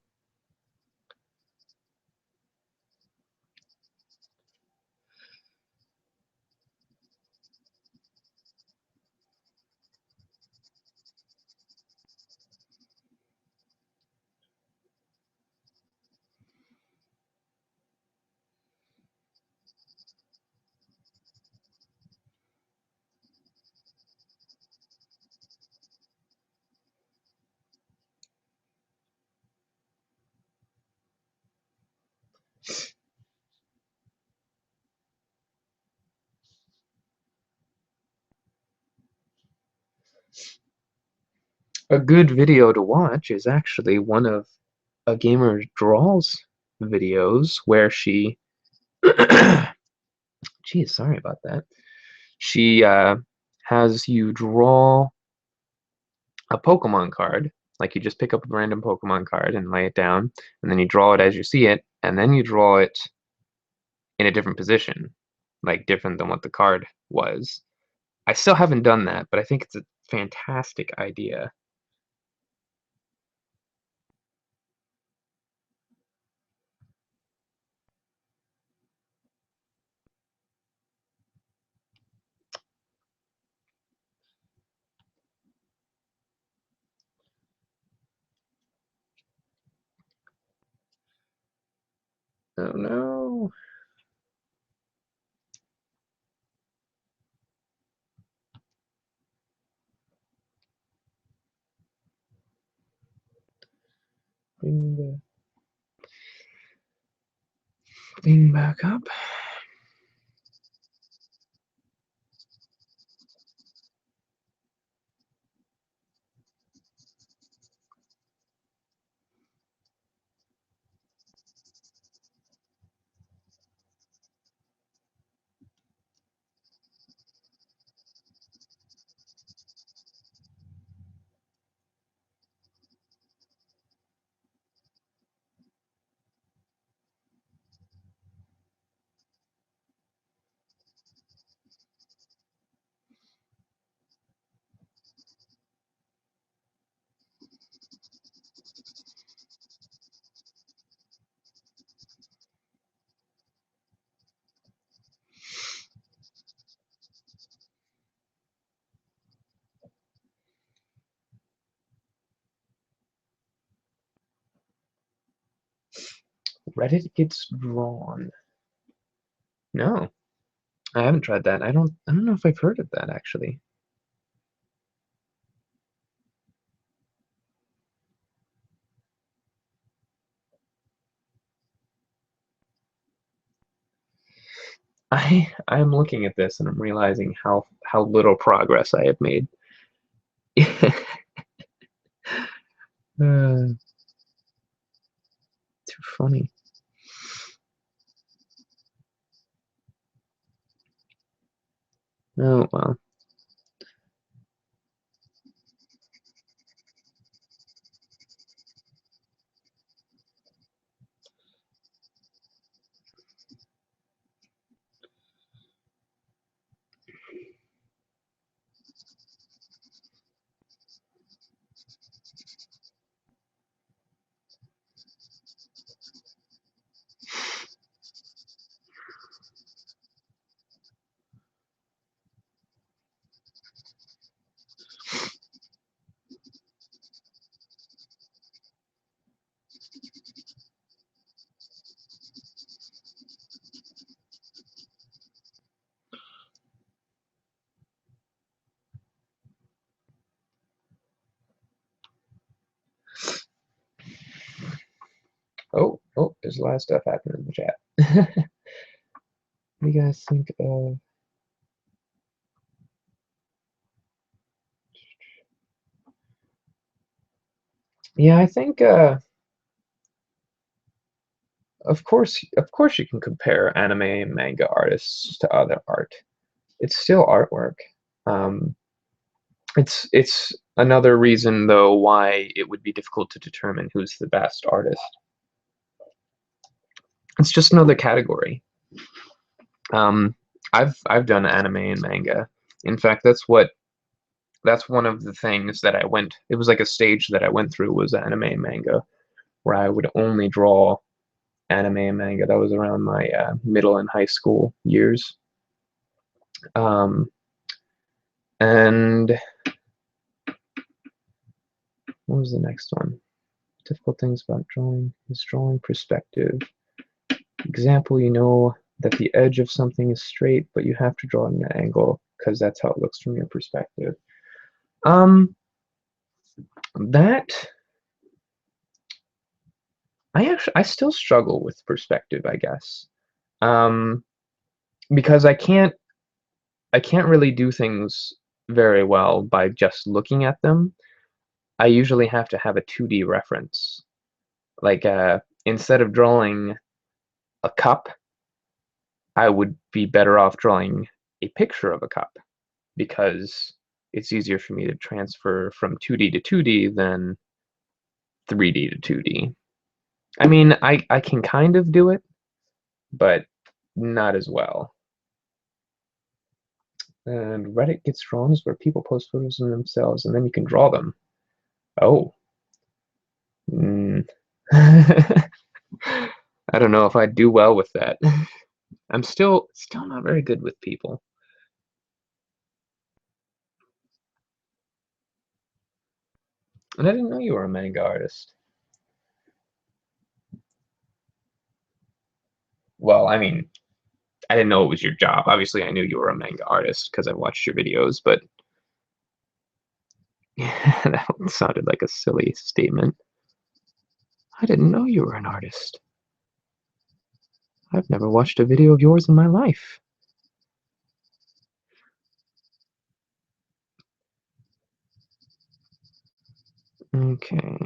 A good video to watch is actually one of a gamer draws videos where she geez, sorry about that. She has you draw a Pokemon card, like you just pick up a random Pokemon card and lay it down, and then you draw it as you see it, and then you draw it in a different position, like different than what the card was. I still haven't done that, but I think it's a fantastic idea. Oh no. bring the thing back up. Reddit gets drawn. No, I haven't tried that. I don't know if I've heard of that actually. I'm looking at this and I'm realizing how little progress I have made. Too funny. Oh well. Oh, there's a lot of stuff happening in the chat. What do you guys think of? Yeah, I think of course you can compare anime and manga artists to other art. It's still artwork. Um, it's another reason though why it would be difficult to determine who's the best artist. It's just another category. Um, I've done anime and manga. In fact, that's one of the things that I went. It was like a stage that I went through was anime and manga, where I would only draw anime and manga. That was around my middle and high school years. And what was the next one? Difficult things about drawing is drawing perspective. Example, you know that the edge of something is straight, but you have to draw it in an angle because that's how it looks from your perspective. That I still struggle with perspective, I guess. Because I can't really do things very well by just looking at them. I usually have to have a 2D reference. Like instead of drawing a cup, I would be better off drawing a picture of a cup because it's easier for me to transfer from 2D to 2D than 3D to 2D. I mean, I can kind of do it, but not as well. And Reddit gets drawn is where people post photos of themselves and then you can draw them. Oh. Mm. I don't know if I'd do well with that. I'm still not very good with people. And I didn't know you were a manga artist. Well, I mean, I didn't know it was your job. Obviously, I knew you were a manga artist because I watched your videos, but that sounded like a silly statement. I didn't know you were an artist. I've never watched a video of yours in my life. Okay.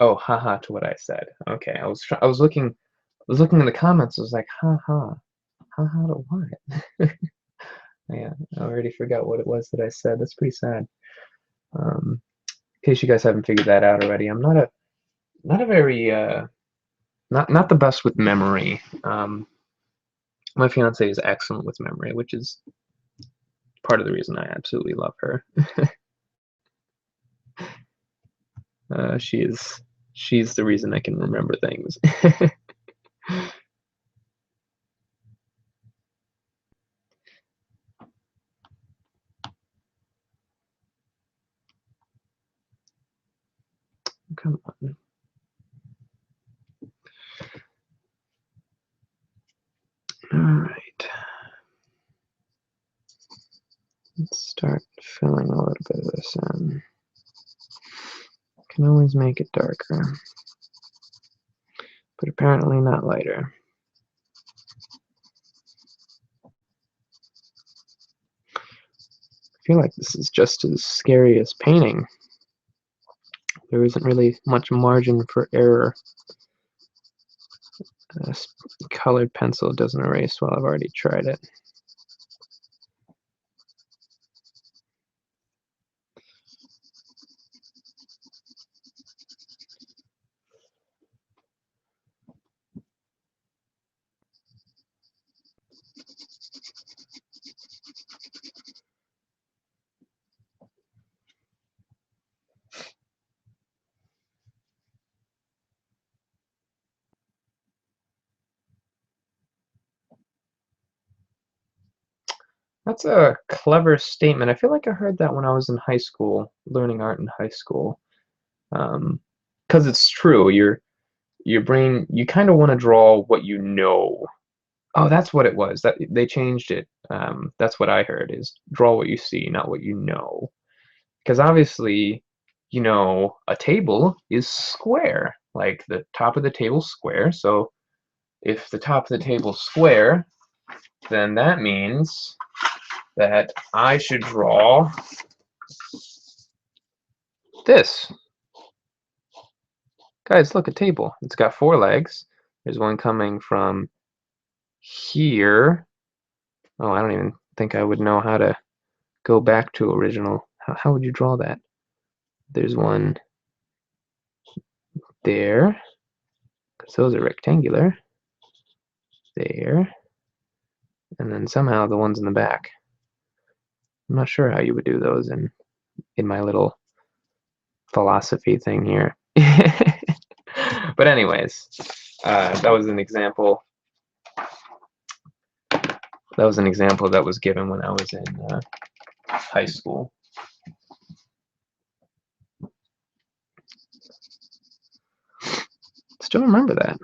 Oh, haha to what I said. Okay, I was looking in the comments. I was like, haha, haha to what? Yeah, I already forgot what it was that I said. That's pretty sad. In case you guys haven't figured that out already, I'm not a very not the best with memory. My fiance is excellent with memory, which is part of the reason I absolutely love her. She's the reason I can remember things. Come on. All right. Let's start filling a little bit of this in. Can always make it darker, but apparently not lighter. I feel like this is just as scary as painting. There isn't really much margin for error. This colored pencil doesn't erase well. I've already tried it. That's a clever statement. I feel like I heard that when I was in high school, learning art in high school. Because it's true. Your brain, you kind of want to draw what you know. Oh, that's what it was. That they changed it. That's what I heard is draw what you see, not what you know. Because obviously, a table is square. Like the top of the table's square. So if the top of the table's square, then that means that I should draw this. Guys, look, a table. It's got 4 legs. There's one coming from here. Oh, I don't even think I would know how to go back to original. How would you draw that? There's one there, because those are rectangular. There. And then somehow the ones in the back. I'm not sure how you would do those in my little philosophy thing here. But anyways, that was an example. That was an example that was given when I was in high school. Still remember that.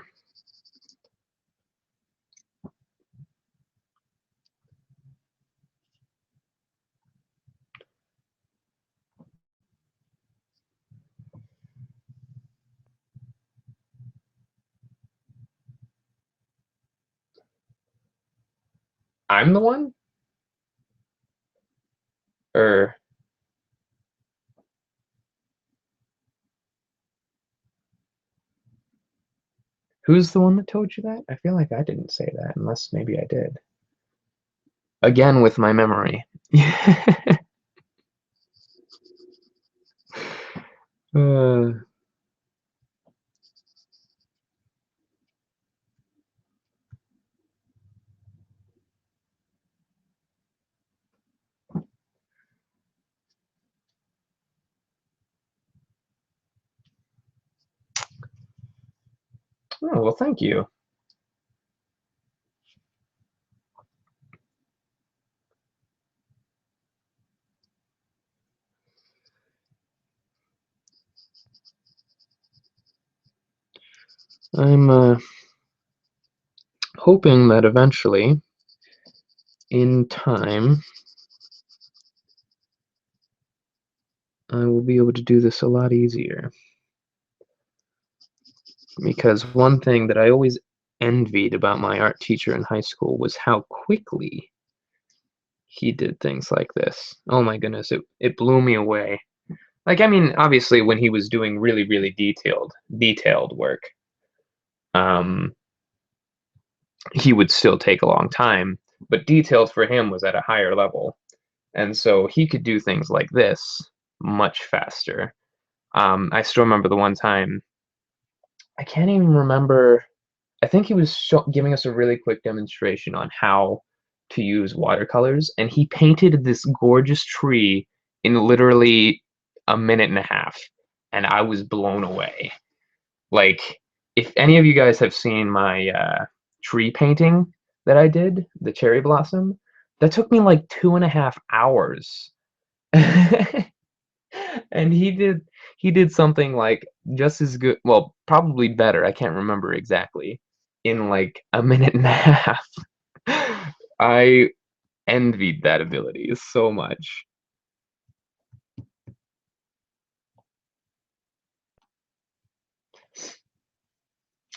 I'm the one? Or who's the one that told you that? I feel like I didn't say that, unless maybe I did. Again with my memory. Uh, oh, well, thank you. I'm hoping that eventually, in time, I will be able to do this a lot easier. Because one thing that I always envied about my art teacher in high school was how quickly he did things like this. Oh my goodness, it blew me away. Like, I mean, obviously when he was doing really, really detailed work, um, he would still take a long time, but detailed for him was at a higher level. And so he could do things like this much faster. I still remember the one time, I can't even remember, I think he was giving us a really quick demonstration on how to use watercolors, and he painted this gorgeous tree in literally a minute and a half, and I was blown away. Like, if any of you guys have seen my tree painting that I did, the cherry blossom, that took me like 2.5 hours. And he did something like just as good, well, probably better, I can't remember exactly, in like a minute and a half. I envied that ability so much.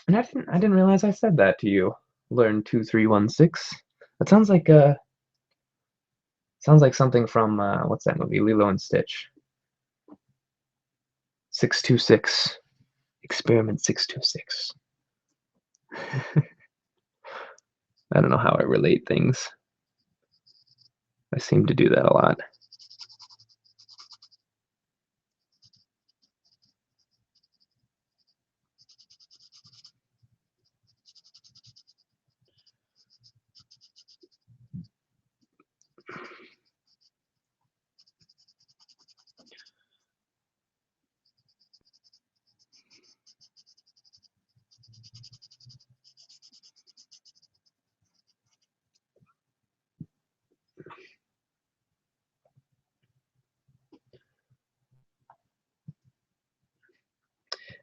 And I didn't realize I said that to you. Learn 2316. That sounds like something from what's that movie? Lilo and Stitch. 626. Experiment 626. I don't know how I relate things. I seem to do that a lot.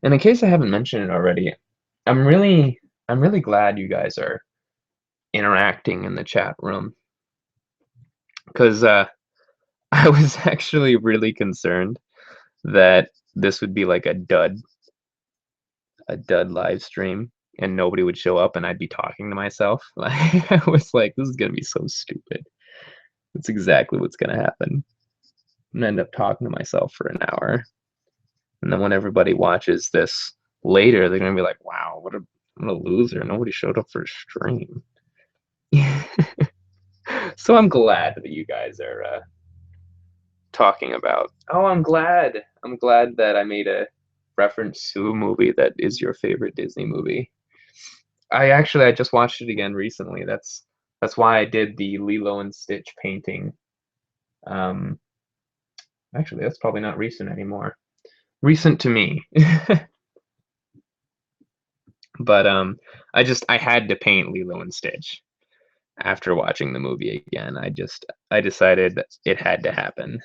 And in case I haven't mentioned it already, I'm really I'm really glad you guys are interacting in the chat room because I was actually really concerned that this would be like a dud live stream and nobody would show up and I'd be talking to myself. Like I was like, this is gonna be so stupid. That's exactly what's gonna happen. I'm gonna end up talking to myself for an hour. And then when everybody watches this later, they're gonna be like, wow, what a loser. Nobody showed up for a stream. So I'm glad that you guys are talking about. Oh, I'm glad. I'm glad that I made a reference to a movie that is your favorite Disney movie. I just watched it again recently. That's why I did the Lilo and Stitch painting. Um, Actually, that's probably not recent anymore. Recent to me. But I had to paint Lilo and Stitch after watching the movie again. I decided that it had to happen.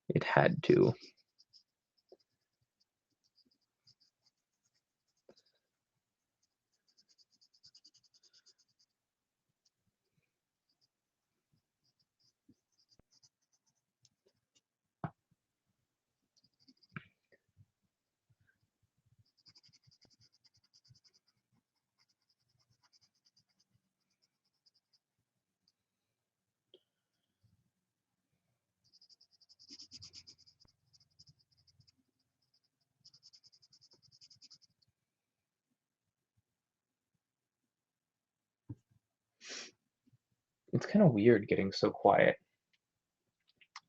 It had to. It's kind of weird getting so quiet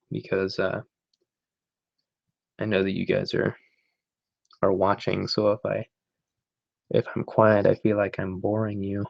because I know that you guys are watching, so if I'm quiet, I feel like I'm boring you.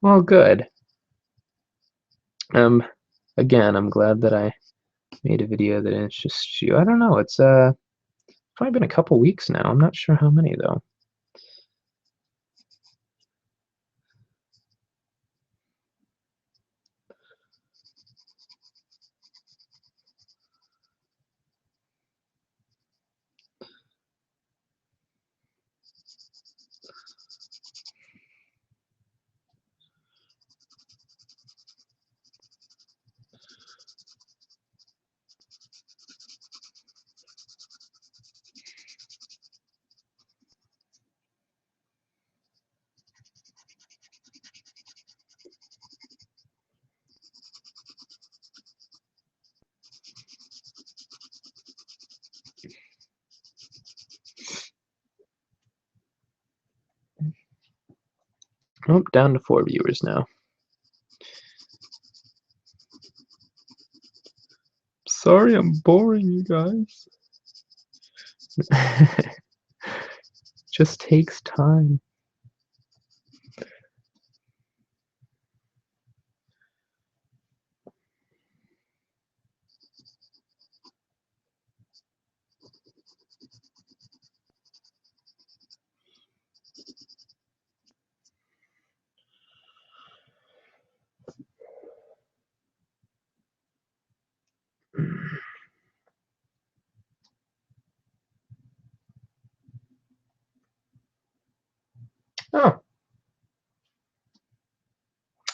Well, good. Again, I'm glad that I made a video that interests you. I don't know, it's probably been a couple weeks now. I'm not sure how many though. Oh, down to 4 viewers now. Sorry, I'm boring you guys. Just takes time. Oh,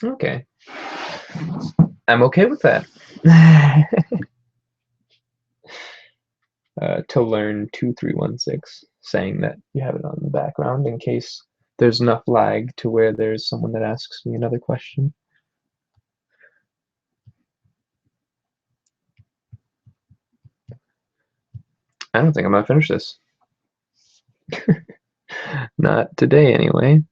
okay. I'm okay with that. To learn 2316, saying that you have it on the background in case there's enough lag to where there's someone that asks me another question. I don't think I'm gonna finish this. Not today, anyway.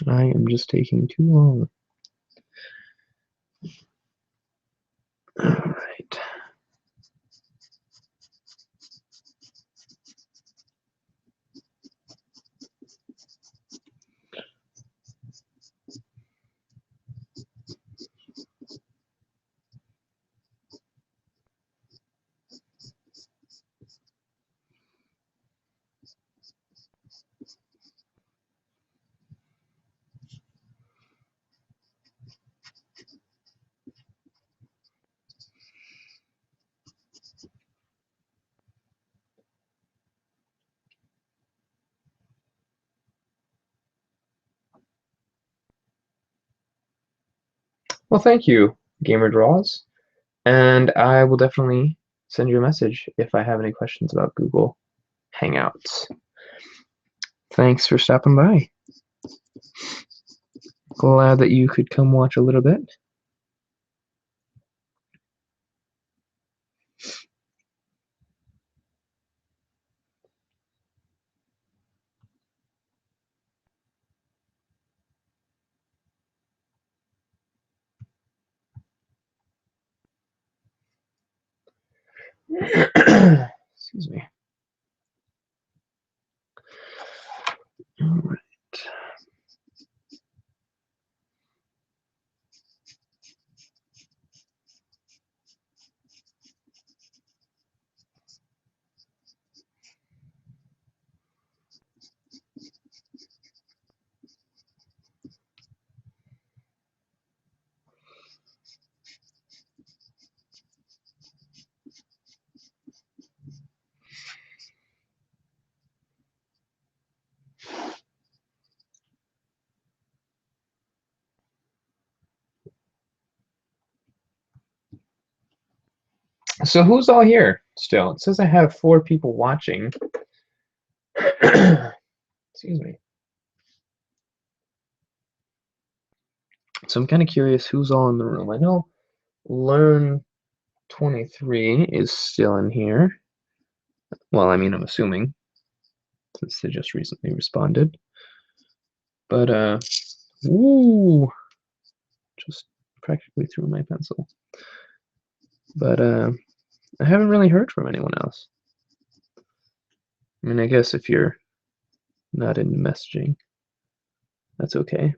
I am just taking too long. Alright. Well, thank you, Gamer Draws, and I will definitely send you a message if I have any questions about Google Hangouts. Thanks for stopping by. Glad that you could come watch a little bit. Excuse me. All right. So who's all here still? It says I have 4 people watching. Excuse me. So I'm kind of curious who's all in the room. I know Learn 23 is still in here. Well, I mean, I'm assuming, since they just recently responded. But, ooh, just practically threw my pencil. But, I haven't really heard from anyone else. I mean, I guess if you're not into messaging, that's okay.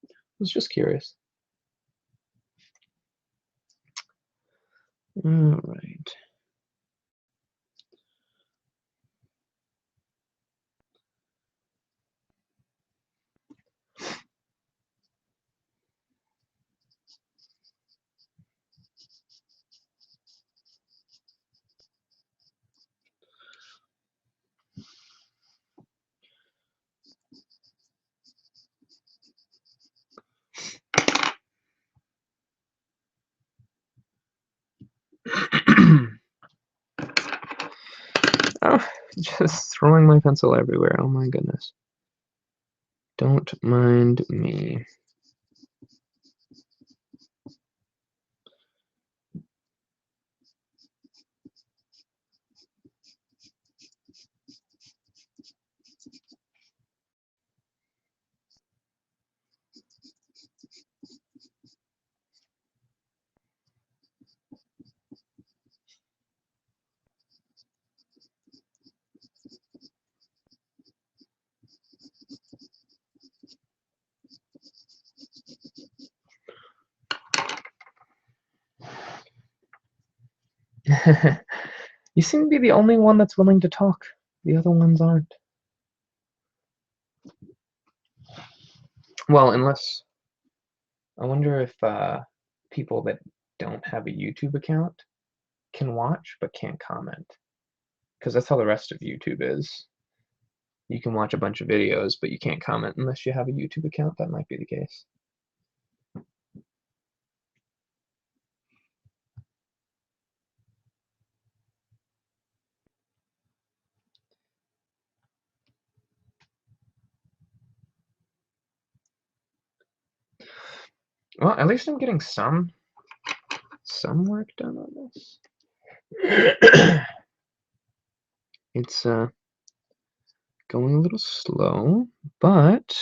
I was just curious. All right. Oh, just throwing my pencil everywhere. Oh my goodness. Don't mind me. You seem to be the only one that's willing to talk. The other ones aren't. Well, unless I wonder if people that don't have a YouTube account can watch but can't comment. Because that's how the rest of YouTube is. You can watch a bunch of videos, but you can't comment unless you have a YouTube account. That might be the case. Well, at least I'm getting some work done on this. It's going a little slow, but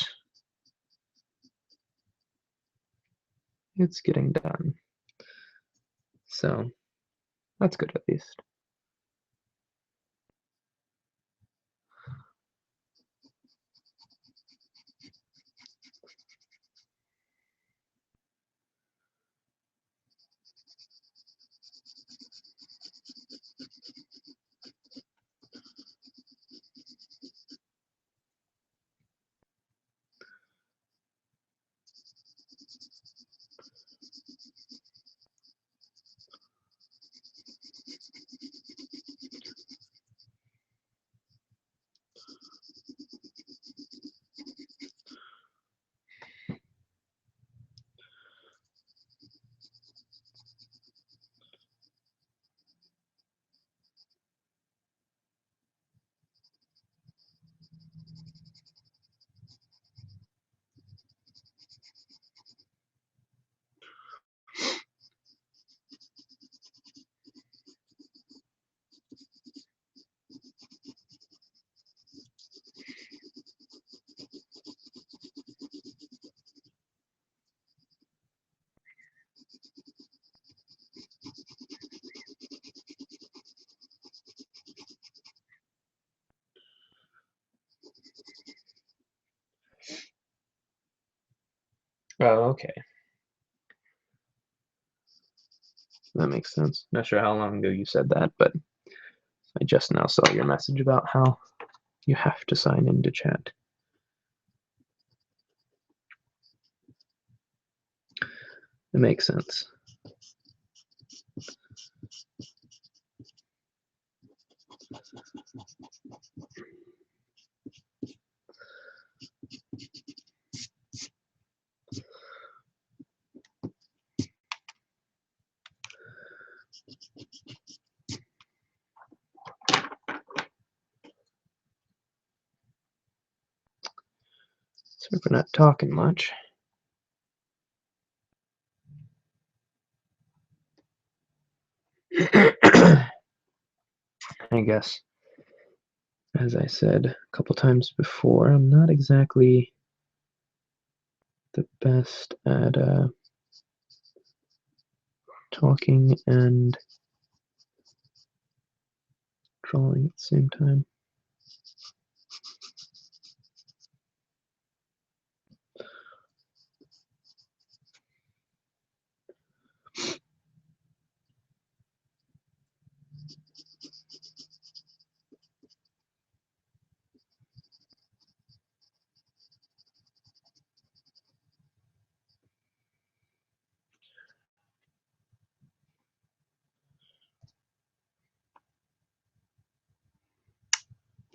it's getting done. So that's good at least. Oh, okay. That makes sense. Not sure how long ago you said that, but I just now saw your message about how you have to sign into chat. It makes sense. Sorry for not talking much. I guess, as I said a couple times before, I'm not exactly the best at talking and drawing at the same time.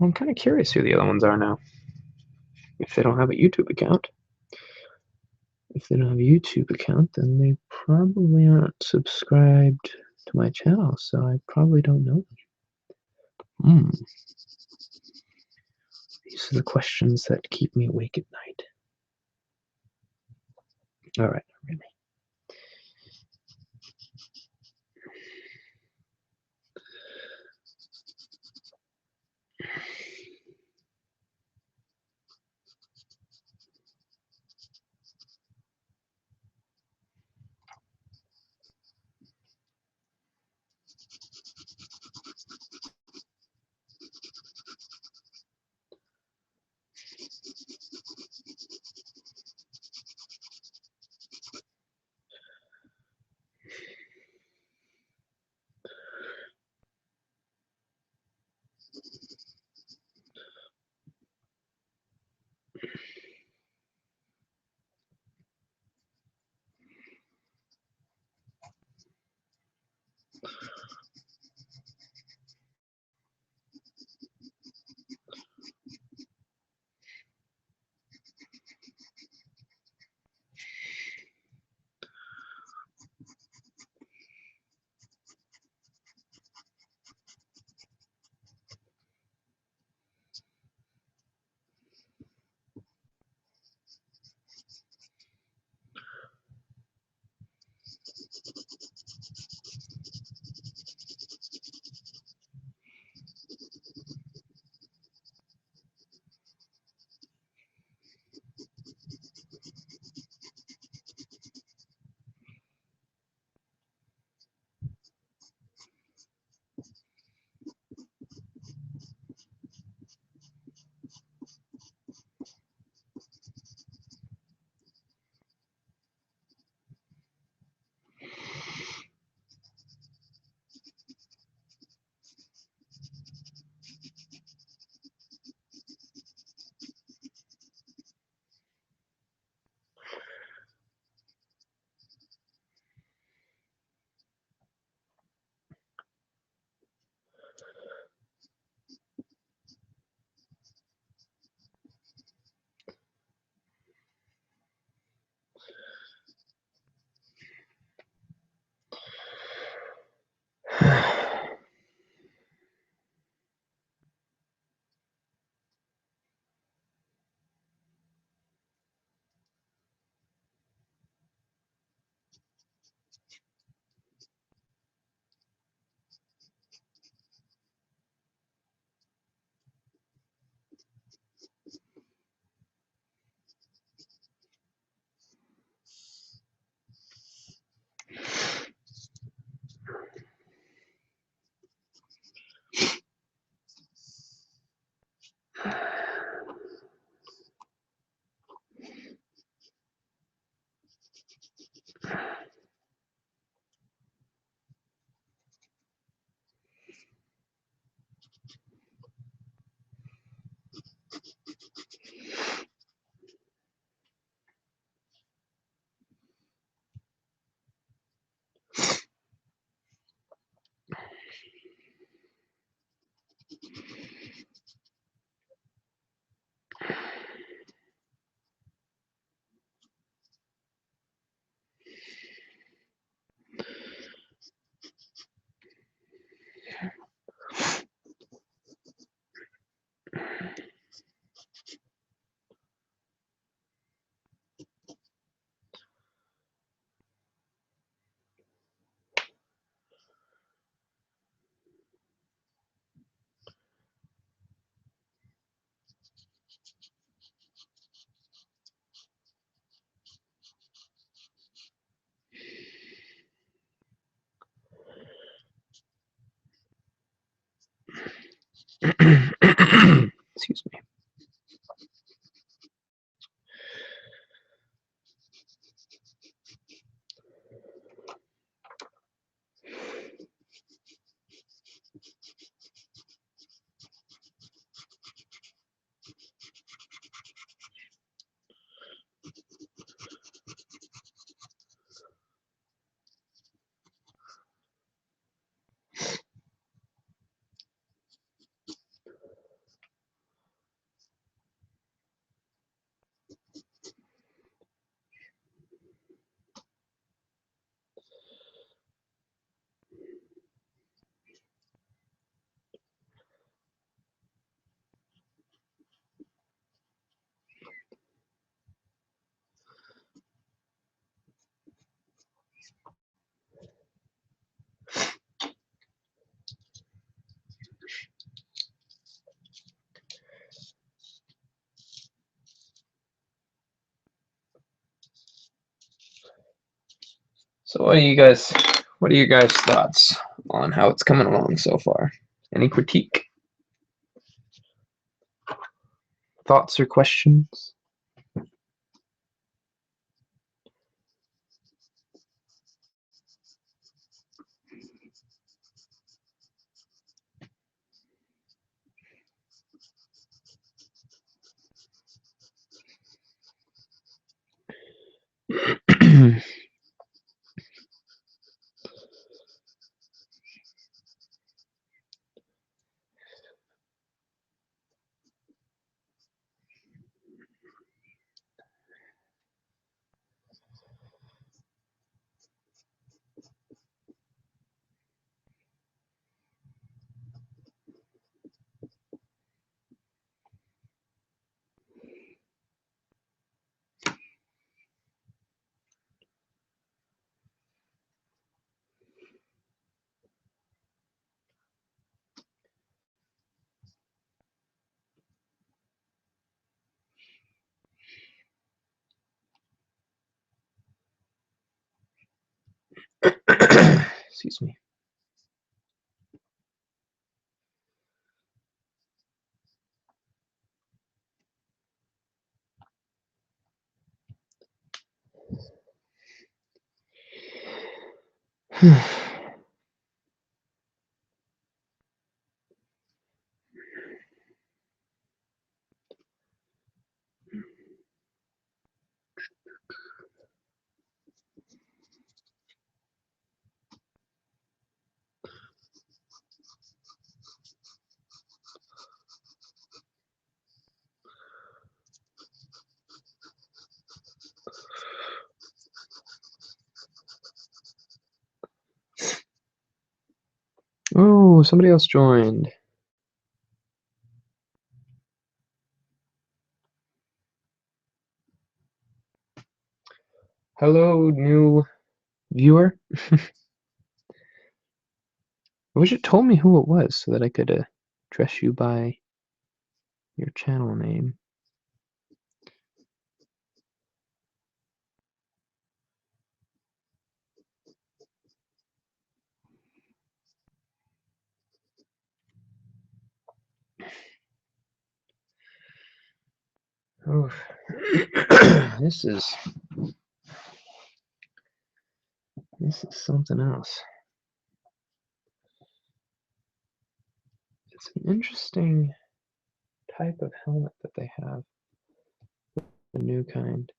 I'm kind of curious who the other ones are now. If they don't have a YouTube account. If they don't have a YouTube account, then they probably aren't subscribed to my channel, so I probably don't know them. These are the questions that keep me awake at night. All right, really. So what are you guys' thoughts on how it's coming along so far? Any critique? Thoughts or questions? Excuse me. Oh, somebody else joined. Hello, new viewer. I wish it told me who it was so that I could address you by your channel name. Oh, this is something else. It's an interesting type of helmet that they have, the new kind.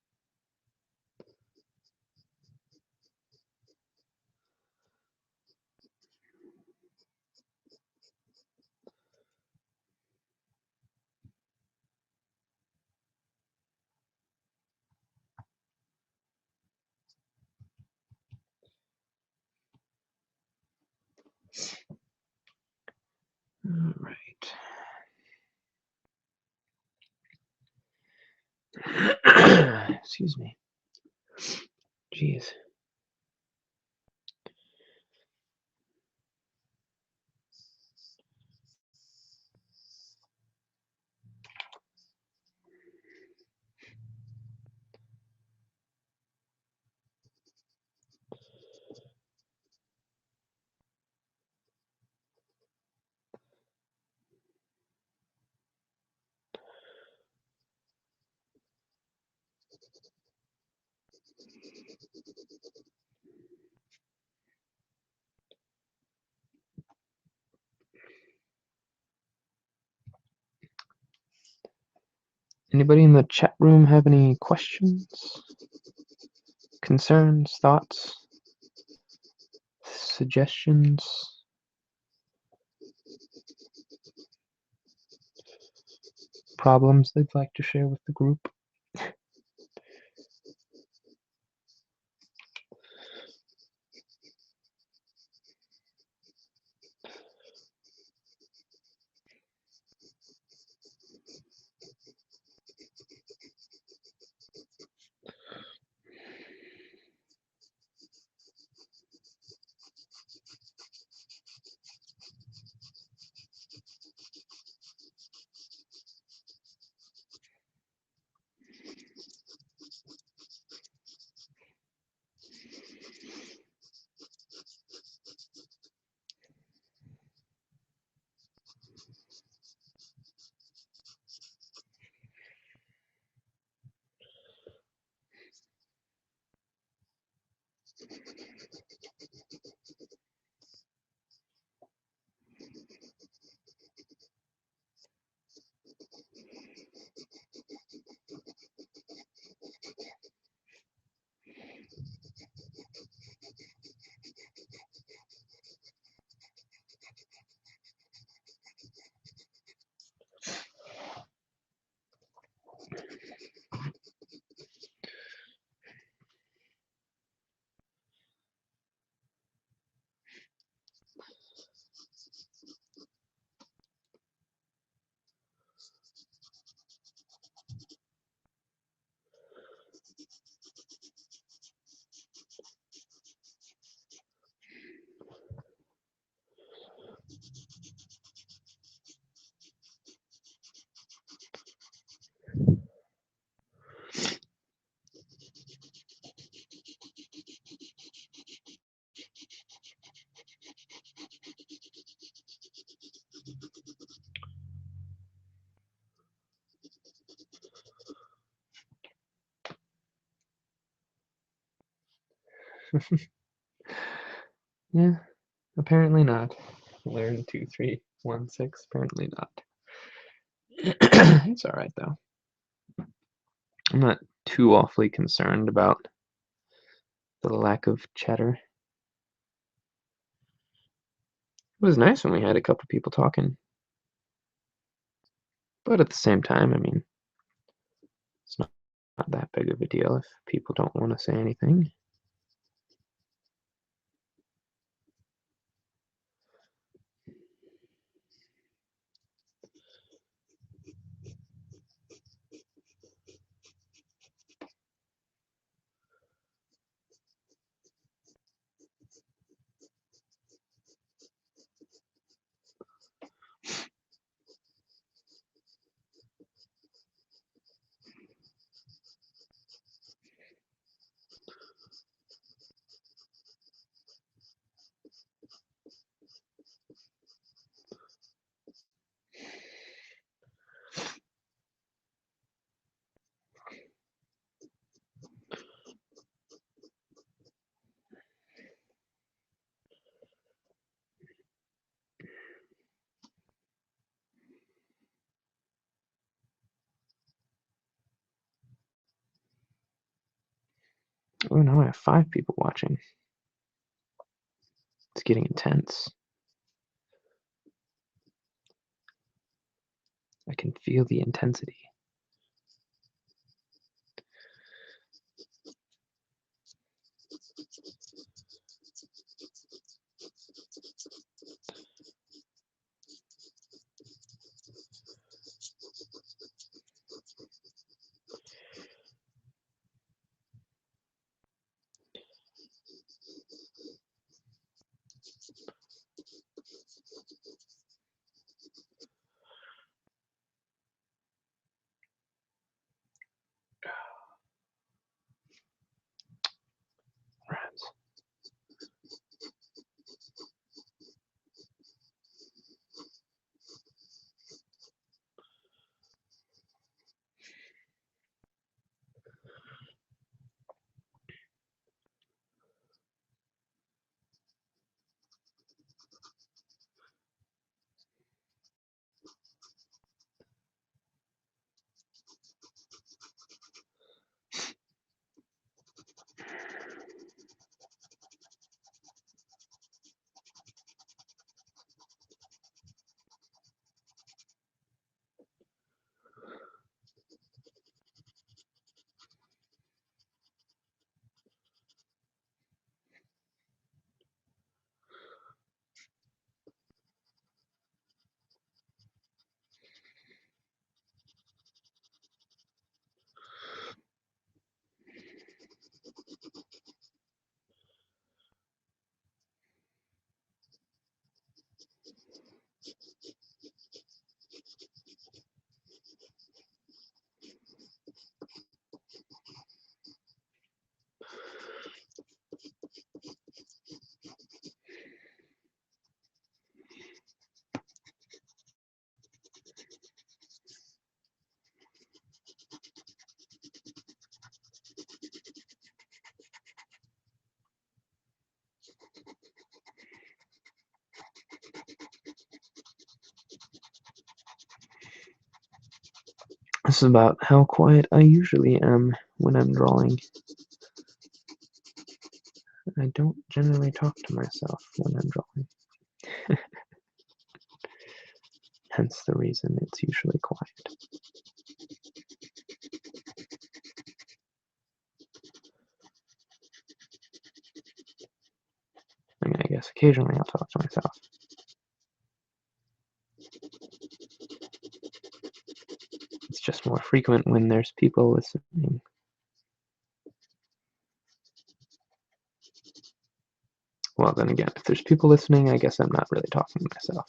All right. Excuse me. Jeez. Anybody in the chat room have any questions, concerns, thoughts, suggestions? Problems they'd like to share with the group? Yeah, apparently not. Learn 2316. Apparently not. It's all right though. I'm not too awfully concerned about the lack of chatter. It was nice when we had a couple people talking, but at the same time, I mean, it's not that big of a deal if people don't want to say anything. Oh, now I have 5 people watching. It's getting intense. I can feel the intensity. Rats. This is about how quiet I usually am when I'm drawing. I don't generally talk to myself when I'm drawing. Hence the reason it's usually quiet. I mean, I guess occasionally I'll talk to myself. It's just more frequent when there's people listening. Well, then again, if there's people listening, I guess I'm not really talking to myself.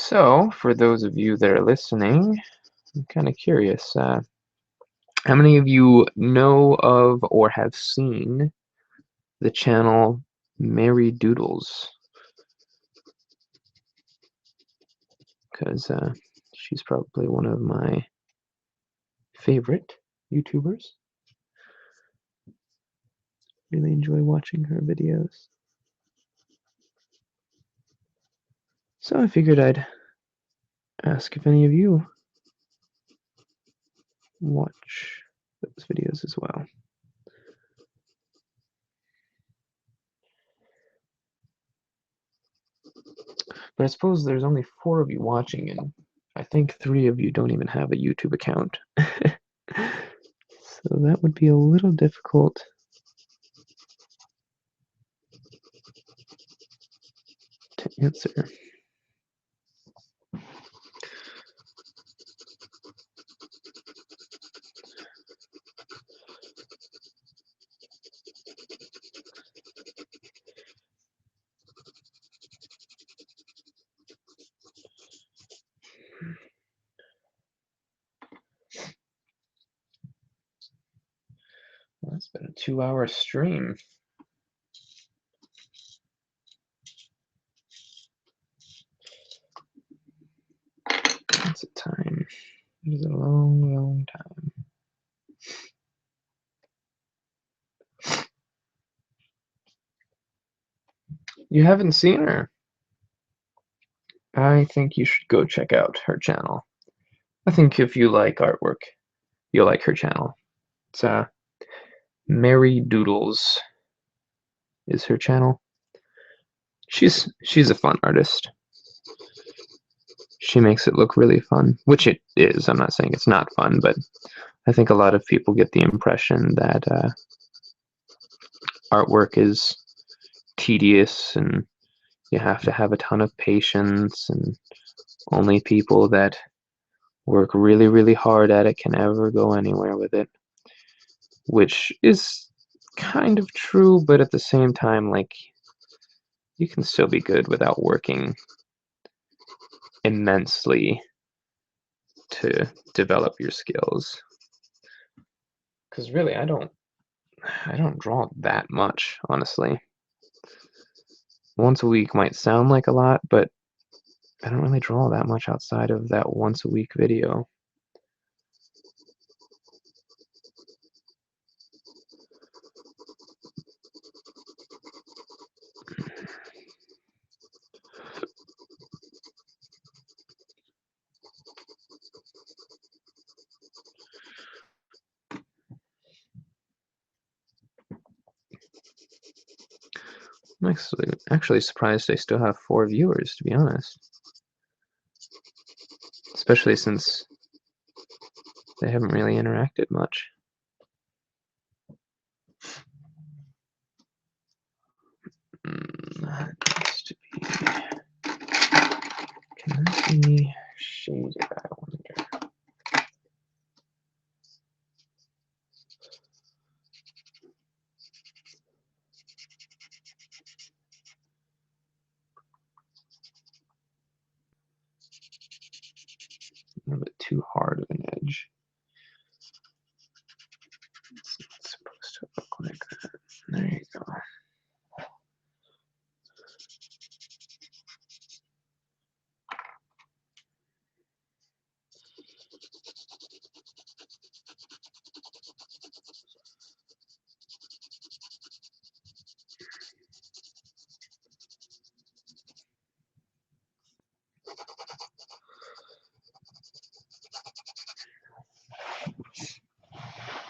So, for those of you that are listening, I'm kind of curious. How many of you know of or have seen the channel Mary Doodles? Because she's probably one of my favorite YouTubers. Really enjoy watching her videos. So I figured I'd ask if any of you watch those videos as well. But I suppose there's only 4 of you watching, and I think 3 of you don't even have a YouTube account. So that would be a little difficult to answer. Well, that's been a 2-hour stream. That's a time. It is a long, long time. You haven't seen her? I think you should go check out her channel. I think if you like artwork, you'll like her channel. It's Mary Doodles is her channel. She's a fun artist. She makes it look really fun, which it is. I'm not saying it's not fun, but I think a lot of people get the impression that artwork is tedious and you have to have a ton of patience, and only people that work really, really hard at it can ever go anywhere with it, which is kind of true, but at the same time, like, you can still be good without working immensely to develop your skills. Because really, I don't draw that much, honestly. Once a week might sound like a lot, but I don't really draw that much outside of that once a week video. I'm actually surprised I still have 4 viewers, to be honest. Especially since they haven't really interacted much. That needs to be... Can that be shaded, I wonder? A little bit too hard of an edge. It's not supposed to look like that. There you go.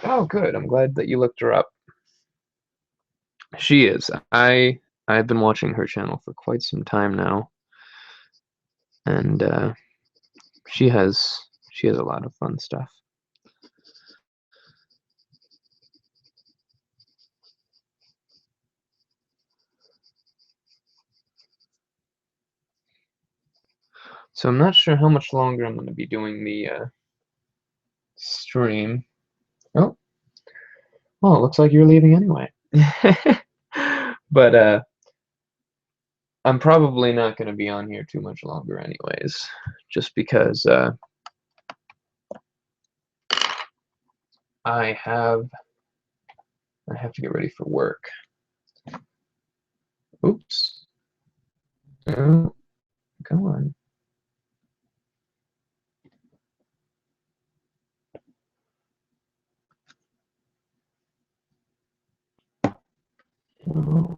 Oh, good. I'm glad that you looked her up. She is. I've been watching her channel for quite some time now, and she has a lot of fun stuff. So I'm not sure how much longer I'm going to be doing the stream. Oh, well, it looks like you're leaving anyway. But I'm probably not going to be on here too much longer anyways, just because I have to get ready for work. Oops. Oh, come on. Oh,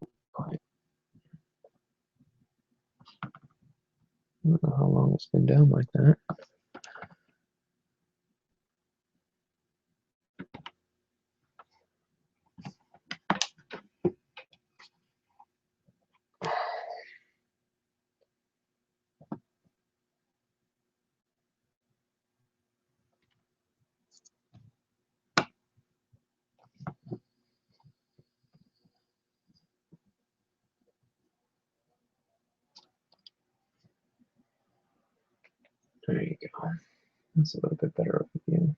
I don't know how long it's been down like that. There you go. That's a little bit better overview.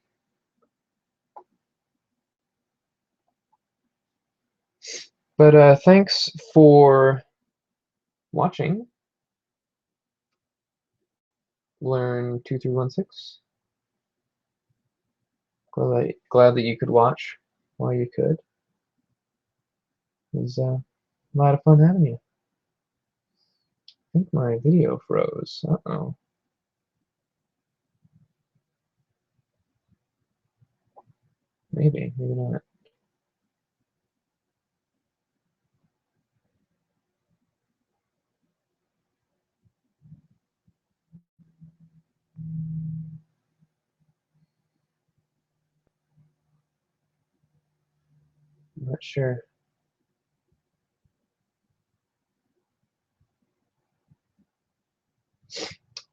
But thanks for watching. Learn 2316. Glad that you could watch while you could. It was a lot of fun having you. I think my video froze. Uh-oh. Maybe not. I'm not sure.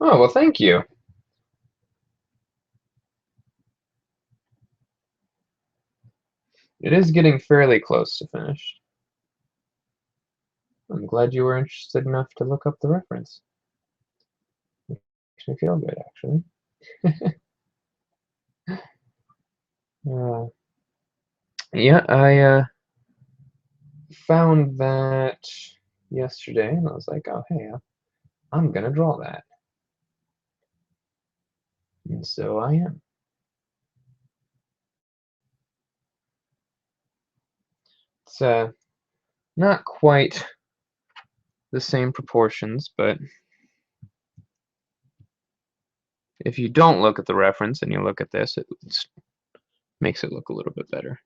Oh, well, thank you. It is getting fairly close to finished. I'm glad you were interested enough to look up the reference. Makes me feel good, actually. Yeah, I found that yesterday, and I was like, oh, hey, I'm gonna draw that. And so I am. It's not quite the same proportions, but if you don't look at the reference and you look at this, it makes it look a little bit better.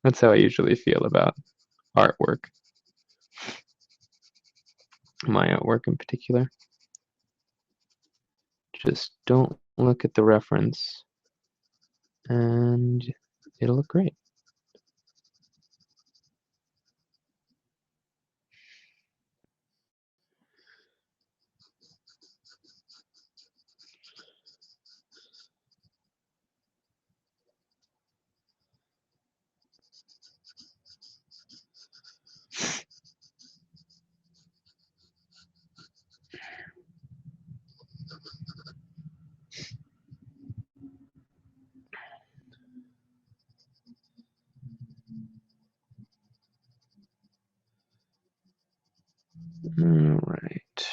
That's how I usually feel about artwork. My artwork in particular. Just don't look at the reference and it'll look great. All right.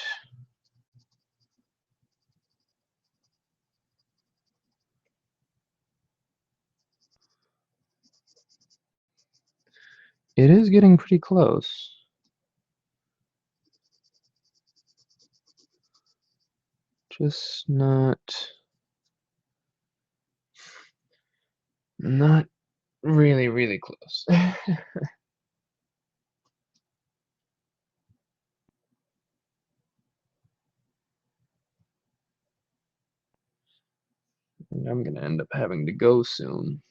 It is getting pretty close. Just not really close. I'm gonna end up having to go soon.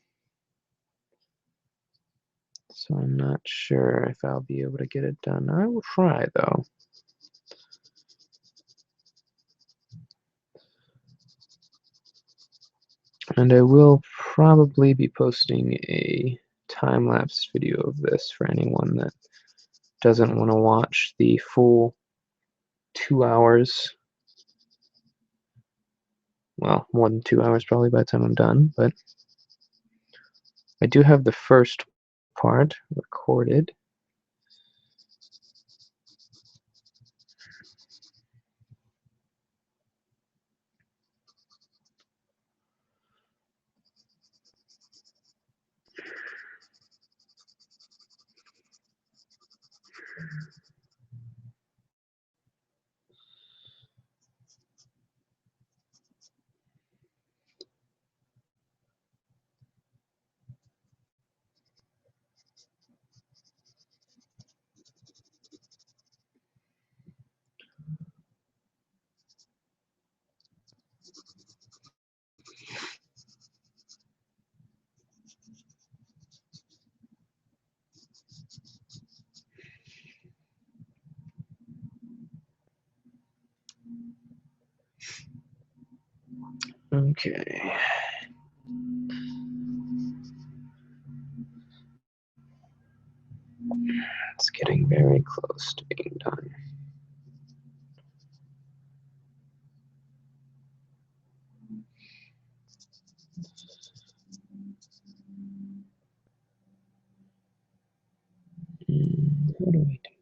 So I'm not sure if I'll be able to get it done. I will try though. And I will probably be posting a time-lapse video of this for anyone that doesn't want to watch the full 2 hours. Well, more than 2 hours probably by the time I'm done, but I do have the first part recorded. Okay. It's getting very close to being done. How do I do?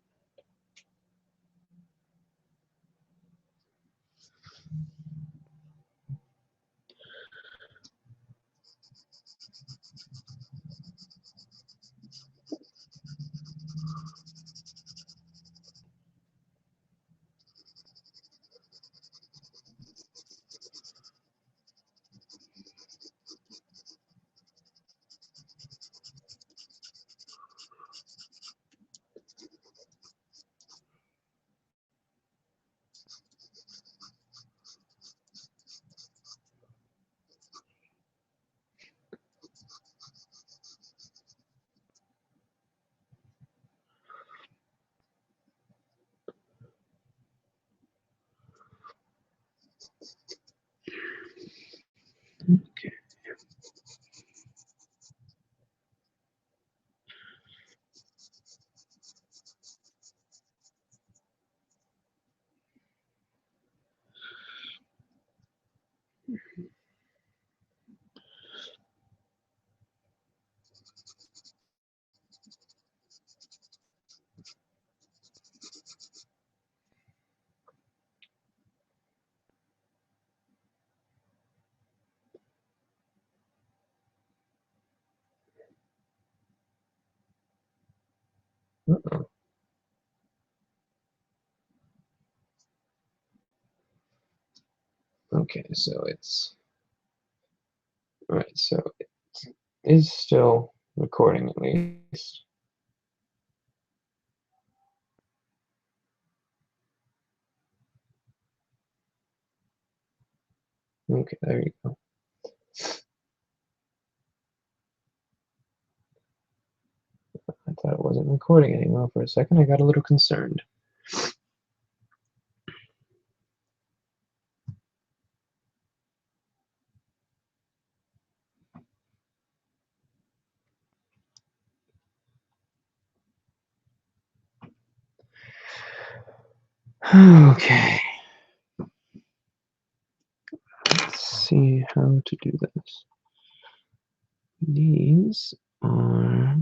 Okay. Uh-oh. Okay, so it's all right. So it is still recording at least. Okay, there you go. I thought it wasn't recording anymore for a second. I got a little concerned. Okay. Let's see how to do this. These are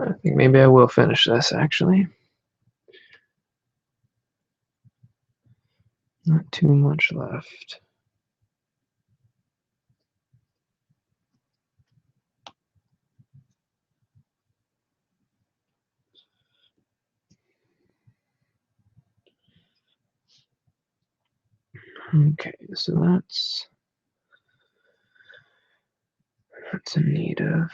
I think maybe I will finish this actually. Not too much left. Okay, so that's a native.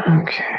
Okay.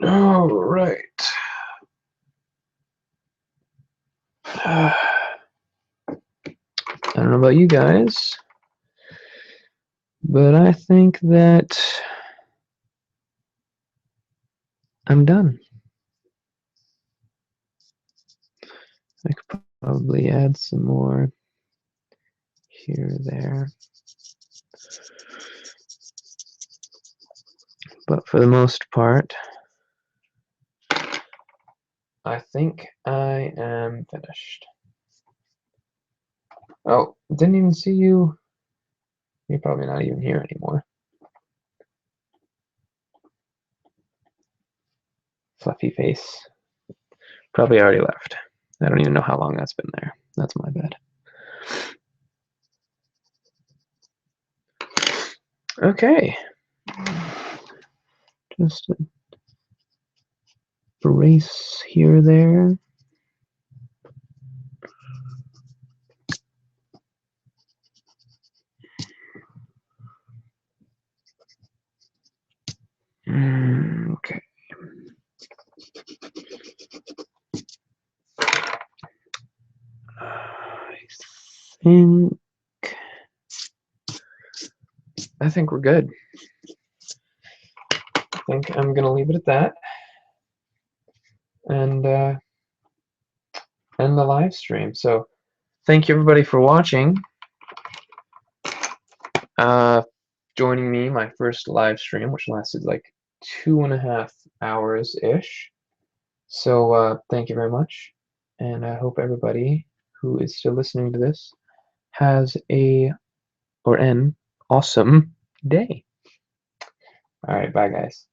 All right. I don't know about you guys, but I think that I'm done. I could probably add some more here or there. But for the most part, I think I am finished. Oh, didn't even see you. You're probably not even here anymore. Fluffy face. Probably already left. I don't even know how long that's been there. That's my bad. Okay. Just a brace here or there. Okay. I think we're good. I think I'm gonna leave it at that and end the live stream. So thank you everybody for watching. Joining me, my first live stream, which lasted like 2.5 hours ish. So thank you very much, and I hope everybody who is still listening to this has an awesome day. All right, bye guys.